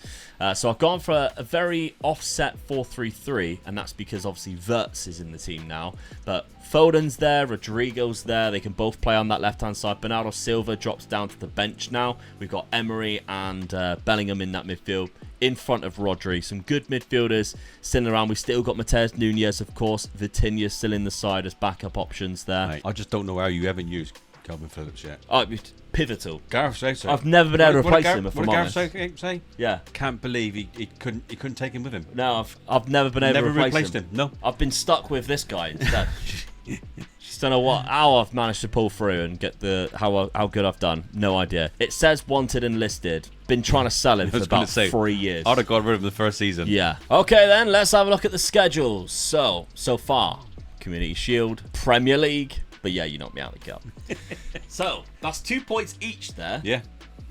So I've gone for a very offset 4-3-3, and that's because obviously Wirtz is in the team now. But Foden's there, Rodrigo's there. They can both play on that left-hand side. Bernardo Silva drops down to the bench now. We've got Emery and Bellingham in that midfield in front of Rodri. Some good midfielders still around. We've still got Mateus Nunez, of course. Vitinha still in the side as backup options there. Mate, I just don't know how you haven't used Calvin Phillips yet. Oh, it's pivotal. Gareth says so. I've never been able to replace him, if I'm honest. What did Gareth say? Yeah. Can't believe he couldn't take him with him. No, I've never been able to replace him. No. I've been stuck with this guy instead. Just don't know how I've managed to pull through and get how good I've done. No idea. It says wanted and listed. Been trying to sell him for about 3 years. I'd have got rid of him the first season. Yeah. Okay then, let's have a look at the schedules. So far, Community Shield, Premier League. But yeah, you knocked me out of the cup. So that's 2 points each there. Yeah.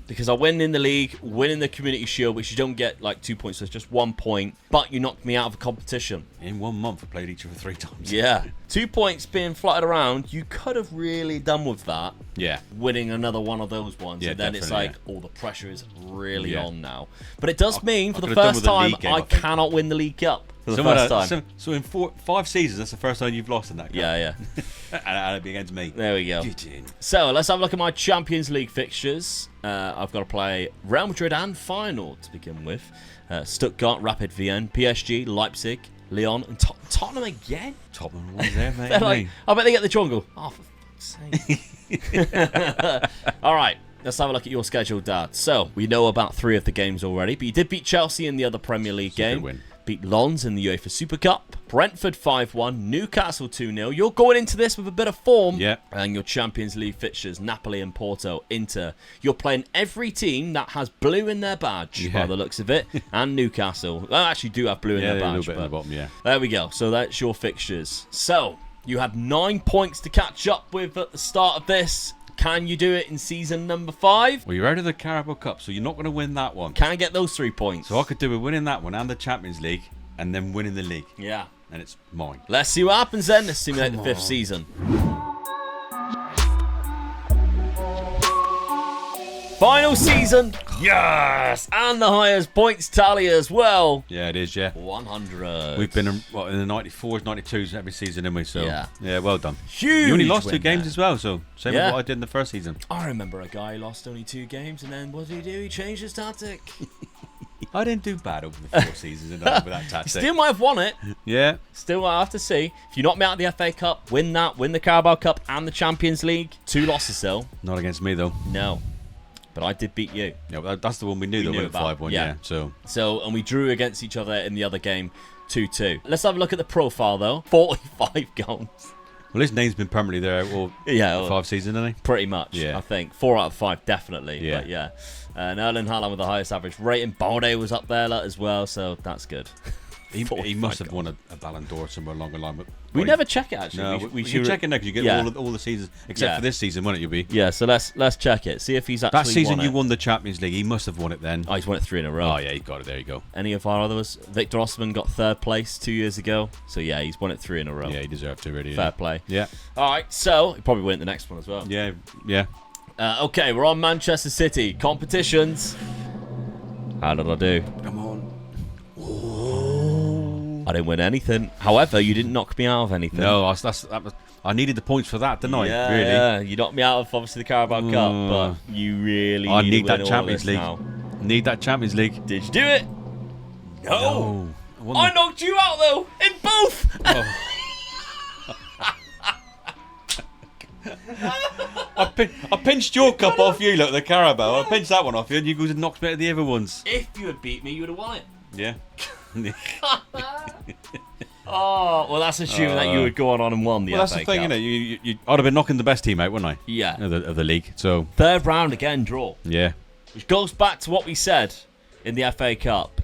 Because I win in the league, win in the Community Shield, which you don't get like 2 points, so it's just 1 point. But you knocked me out of a competition. In 1 month, we played each other 3 times. Yeah. 2 points being fluttered around, you could have really done with that. Yeah. Winning another one of those ones. Yeah, and then it's like, yeah. the pressure is really on now. But it does mean for the could've done first with the time, league game, I cannot win the League Cup. For the first time. So in 5 seasons, that's the first time you've lost in that cup. Yeah. And it'd be against me. There we go. So let's have a look at my Champions League fixtures. I've got to play Real Madrid and Feyenoord to begin with. Stuttgart, Rapid Vienna, PSG, Leipzig, Lyon, and Tottenham again? Tottenham was there, mate. I bet they get the jungle. Oh, for fuck's sake. All right. Let's have a look at your schedule, Dad. So, we know about 3 of the games already, but you did beat Chelsea in the other Premier League game. Good win. beat Lens in the UEFA Super Cup. Brentford 5-1, Newcastle 2-0. You're going into this with a bit of form. Yeah. And your Champions League fixtures, Napoli and Porto, Inter. You're playing every team that has blue in their badge, by the looks of it, and Newcastle. Well, actually do have blue in their badge. A little bit in the bottom, yeah. There we go. So that's your fixtures. So, you had 9 points to catch up with at the start of this. Can you do it in season number 5? Well, you're out of the Carabao Cup, so you're not going to win that one. Can I get those 3 points? So I could do with winning that one and the Champions League, and then winning the league. Yeah. And it's mine. Let's see what happens then. Let's simulate the 5th season. Final season. Yes! And the highest points tally as well. Yeah, it is, yeah. 100. We've been in the 94s, 92s every season, haven't we? So, yeah, well done. Huge. You only lost win 2 games there. as well, so same as what I did in the first season. I remember a guy who lost only 2 games, and then what did he do? He changed his tactic. I didn't do bad over the 4 seasons with that tactic. Still might have won it. Yeah. Still, I have to see. If you knock me out of the FA Cup, win that, win the Carabao Cup and the Champions League. 2 losses though. Not against me though. No. But I did beat you. Yeah, that's the one we knew that went 5-1, yeah. So, and we drew against each other in the other game 2-2. Let's have a look at the profile though. 45 goals. Well, his name's been permanently there all 5 seasons, hasn't he? Pretty much, yeah. I think. 4 out of 5, definitely. Yeah. But yeah. And Erling Haaland with the highest average rating. Balde was up there as well, so that's good. He must have won a Ballon d'Or somewhere along the line. But we never check it, actually. No, we should check it now because you get all the seasons, except for this season, won't it, you'll be? Yeah, so let's check it. See if he's actually that season won it. you won the Champions League. He must have won it then. Oh, he's won it 3 in a row. Oh, yeah, he got it. There you go. Any of our others? Victor Osimhen got 3rd place 2 years ago. So, yeah, he's won it 3 in a row. Yeah, he deserved to, really. Fair play. Yeah. All right, so he'll probably win the next one as well. Yeah, yeah. Okay, we're on Manchester City. Competitions. How did I do? Come on. I didn't win anything. However, you didn't knock me out of anything. No, I needed the points for that, didn't I? Yeah, really? yeah. You knocked me out of obviously the Carabao Cup, but you really need to that win Champions League. now. Need that Champions League. Did you do it? No. I knocked you out though in both. Oh. I pinched your cup off you, look, the Carabao. I pinched that one off you, and you guys knocked me out of the other ones. If you had beat me, you would have won it. Yeah. Oh, well, that's assuming that you would go on and won the FA that's the thing, Cup. isn't it? I'd have been knocking the best team out, wouldn't I? Yeah. Of the league. So 3rd round again, draw. yeah. Which goes back to what we said in the FA Cup.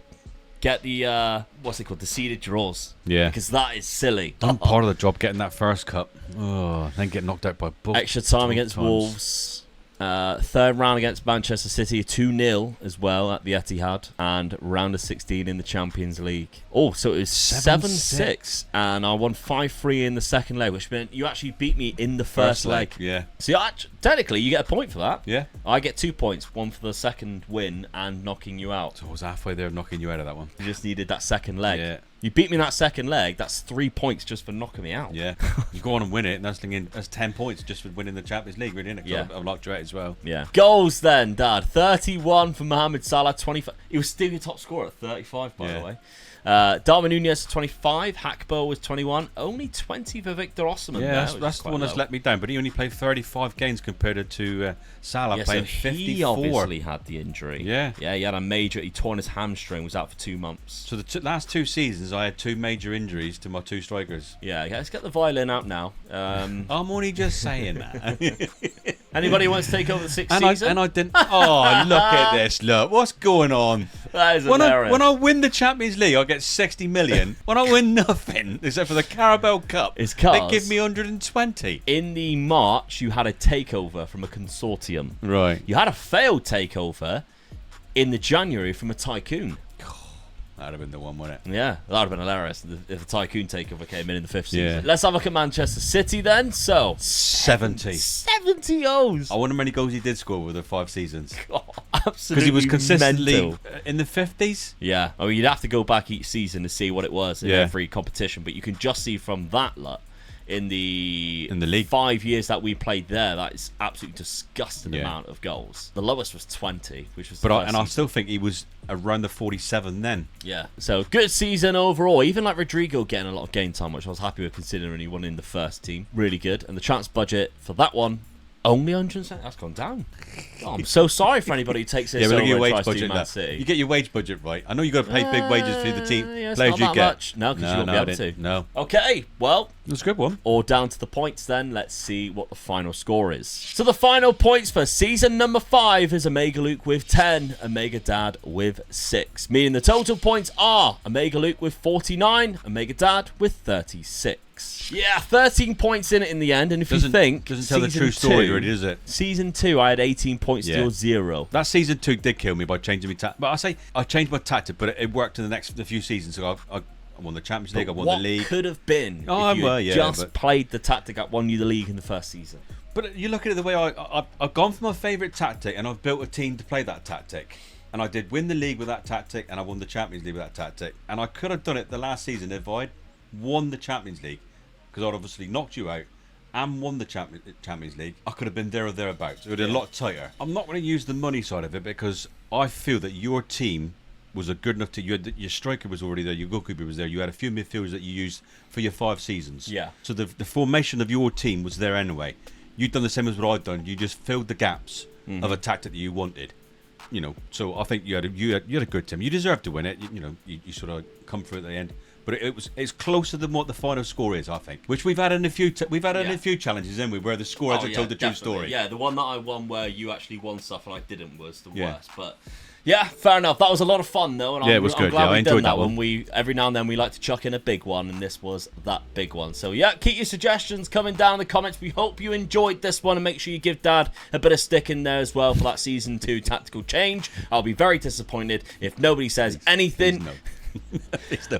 Get the, what's it called? The seeded draws. Yeah. Because that is silly. Done part of the job getting that first cup. Oh, then get knocked out by both. Extra time against Wolves. 3rd round against Manchester City, 2-0 as well at the Etihad, and round of 16 in the Champions League. Oh, so it was 7-6, and I won 5-3 in the second leg, which meant you actually beat me in the first leg. Yeah. So technically, you get a point for that. Yeah. I get 2 points, one for the second win and knocking you out. So I was halfway there knocking you out of that one. You just needed that second leg. Yeah. You beat me in that second leg, that's 3 points just for knocking me out. Yeah. You go on and win it, and that's 10 points just for winning the Champions League, really, isn't it? Yeah. I've knocked you out as well. Yeah. Goals then, Dad. 31 for Mohamed Salah, 25. He was still your top scorer at 35, by the way. Darwin Núñez 25, Hackbo was 21, only 20 for Victor Osimhen. Yeah, that's the one that's let me down. But he only played 35 games compared to Salah playing 54. He obviously had the injury. Yeah, he had a major. He torn his hamstring, was out for 2 months. So the last 2 seasons, I had 2 major injuries to my 2 strikers. Yeah, let's get the violin out now. I'm only just saying that. Anybody wants to take over the 6th season? And I didn't. Oh, look at this! Look, what's going on? That is hilarious. When I win the Champions League, I get 60 million. When I win nothing, except for the Carabao Cup, they give me 120. In the March, you had a takeover from a consortium. Right. You had a failed takeover in the January from a tycoon. That'd have been the one, wouldn't it? Yeah, that would have been hilarious if a tycoon takeover came in the 5th season. Yeah. Let's have a look at Manchester City then. So 70 goals. I wonder how many goals he did score with the 5 seasons. Absolutely, because he was consistently mental. In the 50s. Yeah, I mean, you'd have to go back each season to see what it was in every competition, but you can just see from that lot. In the league 5 years that we played there, that is absolutely disgusting amount of goals. The lowest was 20, which was I still think he was around the 47 then. Yeah, so good season overall. Even like Rodrigo getting a lot of game time, which I was happy with considering he won in the first team. Really good. And the transfer budget for that one Only 170? That's gone down. Oh, I'm so sorry for anybody who takes this Yeah, but look at your over wage and tries to do budget. Man City. You get your wage budget right. I know you got to pay big wages for the team Yeah, it's players not you that get. much. No, because you won't be able to. No. Okay, well, That's a good one. all down to the points then. Let's see what the final score is. So the final points for season number 5 is Omega Luke with 10, Omega Dad with 6. Meaning the total points are Omega Luke with 49, Omega Dad with 36. Yeah, 13 points in it in the end. And if you think... Doesn't tell the true story, really, does it? Season 2, I had 18 points to your 0. That season 2 did kill me by changing my tactic. But I say I changed my tactic, but it worked in the few seasons. So I won the Champions League, I won the league. What could have been if you just played the tactic that won you the league in the first season? But you look at it the way I've gone for my favourite tactic, and I've built a team to play that tactic. And I did win the league with that tactic, and I won the Champions League with that tactic. And I could have done it the last season if I'd won the Champions League, because I'd obviously knocked you out and won the Champions League. I could have been there or thereabouts. It would have been a lot tighter. I'm not going to use the money side of it because I feel that your team was a good enough to... your striker was already there, your goalkeeper was there, you had a few midfielders that you used for your 5 seasons. Yeah. So the formation of your team was there anyway. You'd done the same as what I'd done. You just filled the gaps of a tactic that you wanted. You know, so I think you had a good team. You deserved to win it. You sort of come through at the end. But it's closer than what the final score is, I think. Which we've had in a few in a few challenges, haven't we, where the score hasn't told the true story. Yeah, the one that I won where you actually won stuff and I didn't was the worst. But yeah, fair enough. That was a lot of fun though, and it was good. I'm glad I we enjoyed done that one. We every now and then we like to chuck in a big one, and this was that big one. So yeah, keep your suggestions coming down in the comments. We hope you enjoyed this one, and make sure you give Dad a bit of stick in there as well for that season 2 tactical change. I'll be very disappointed if nobody says anything. No.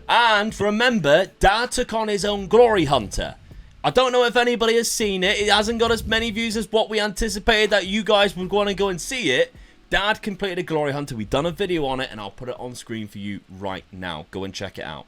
And remember, Dad took on his own Glory Hunter. I don't know if anybody has seen it. It hasn't got as many views as what we anticipated that you guys would want to go and see it. Dad completed a Glory Hunter. We've done a video on it, and I'll put it on screen for you right now. Go and check it out.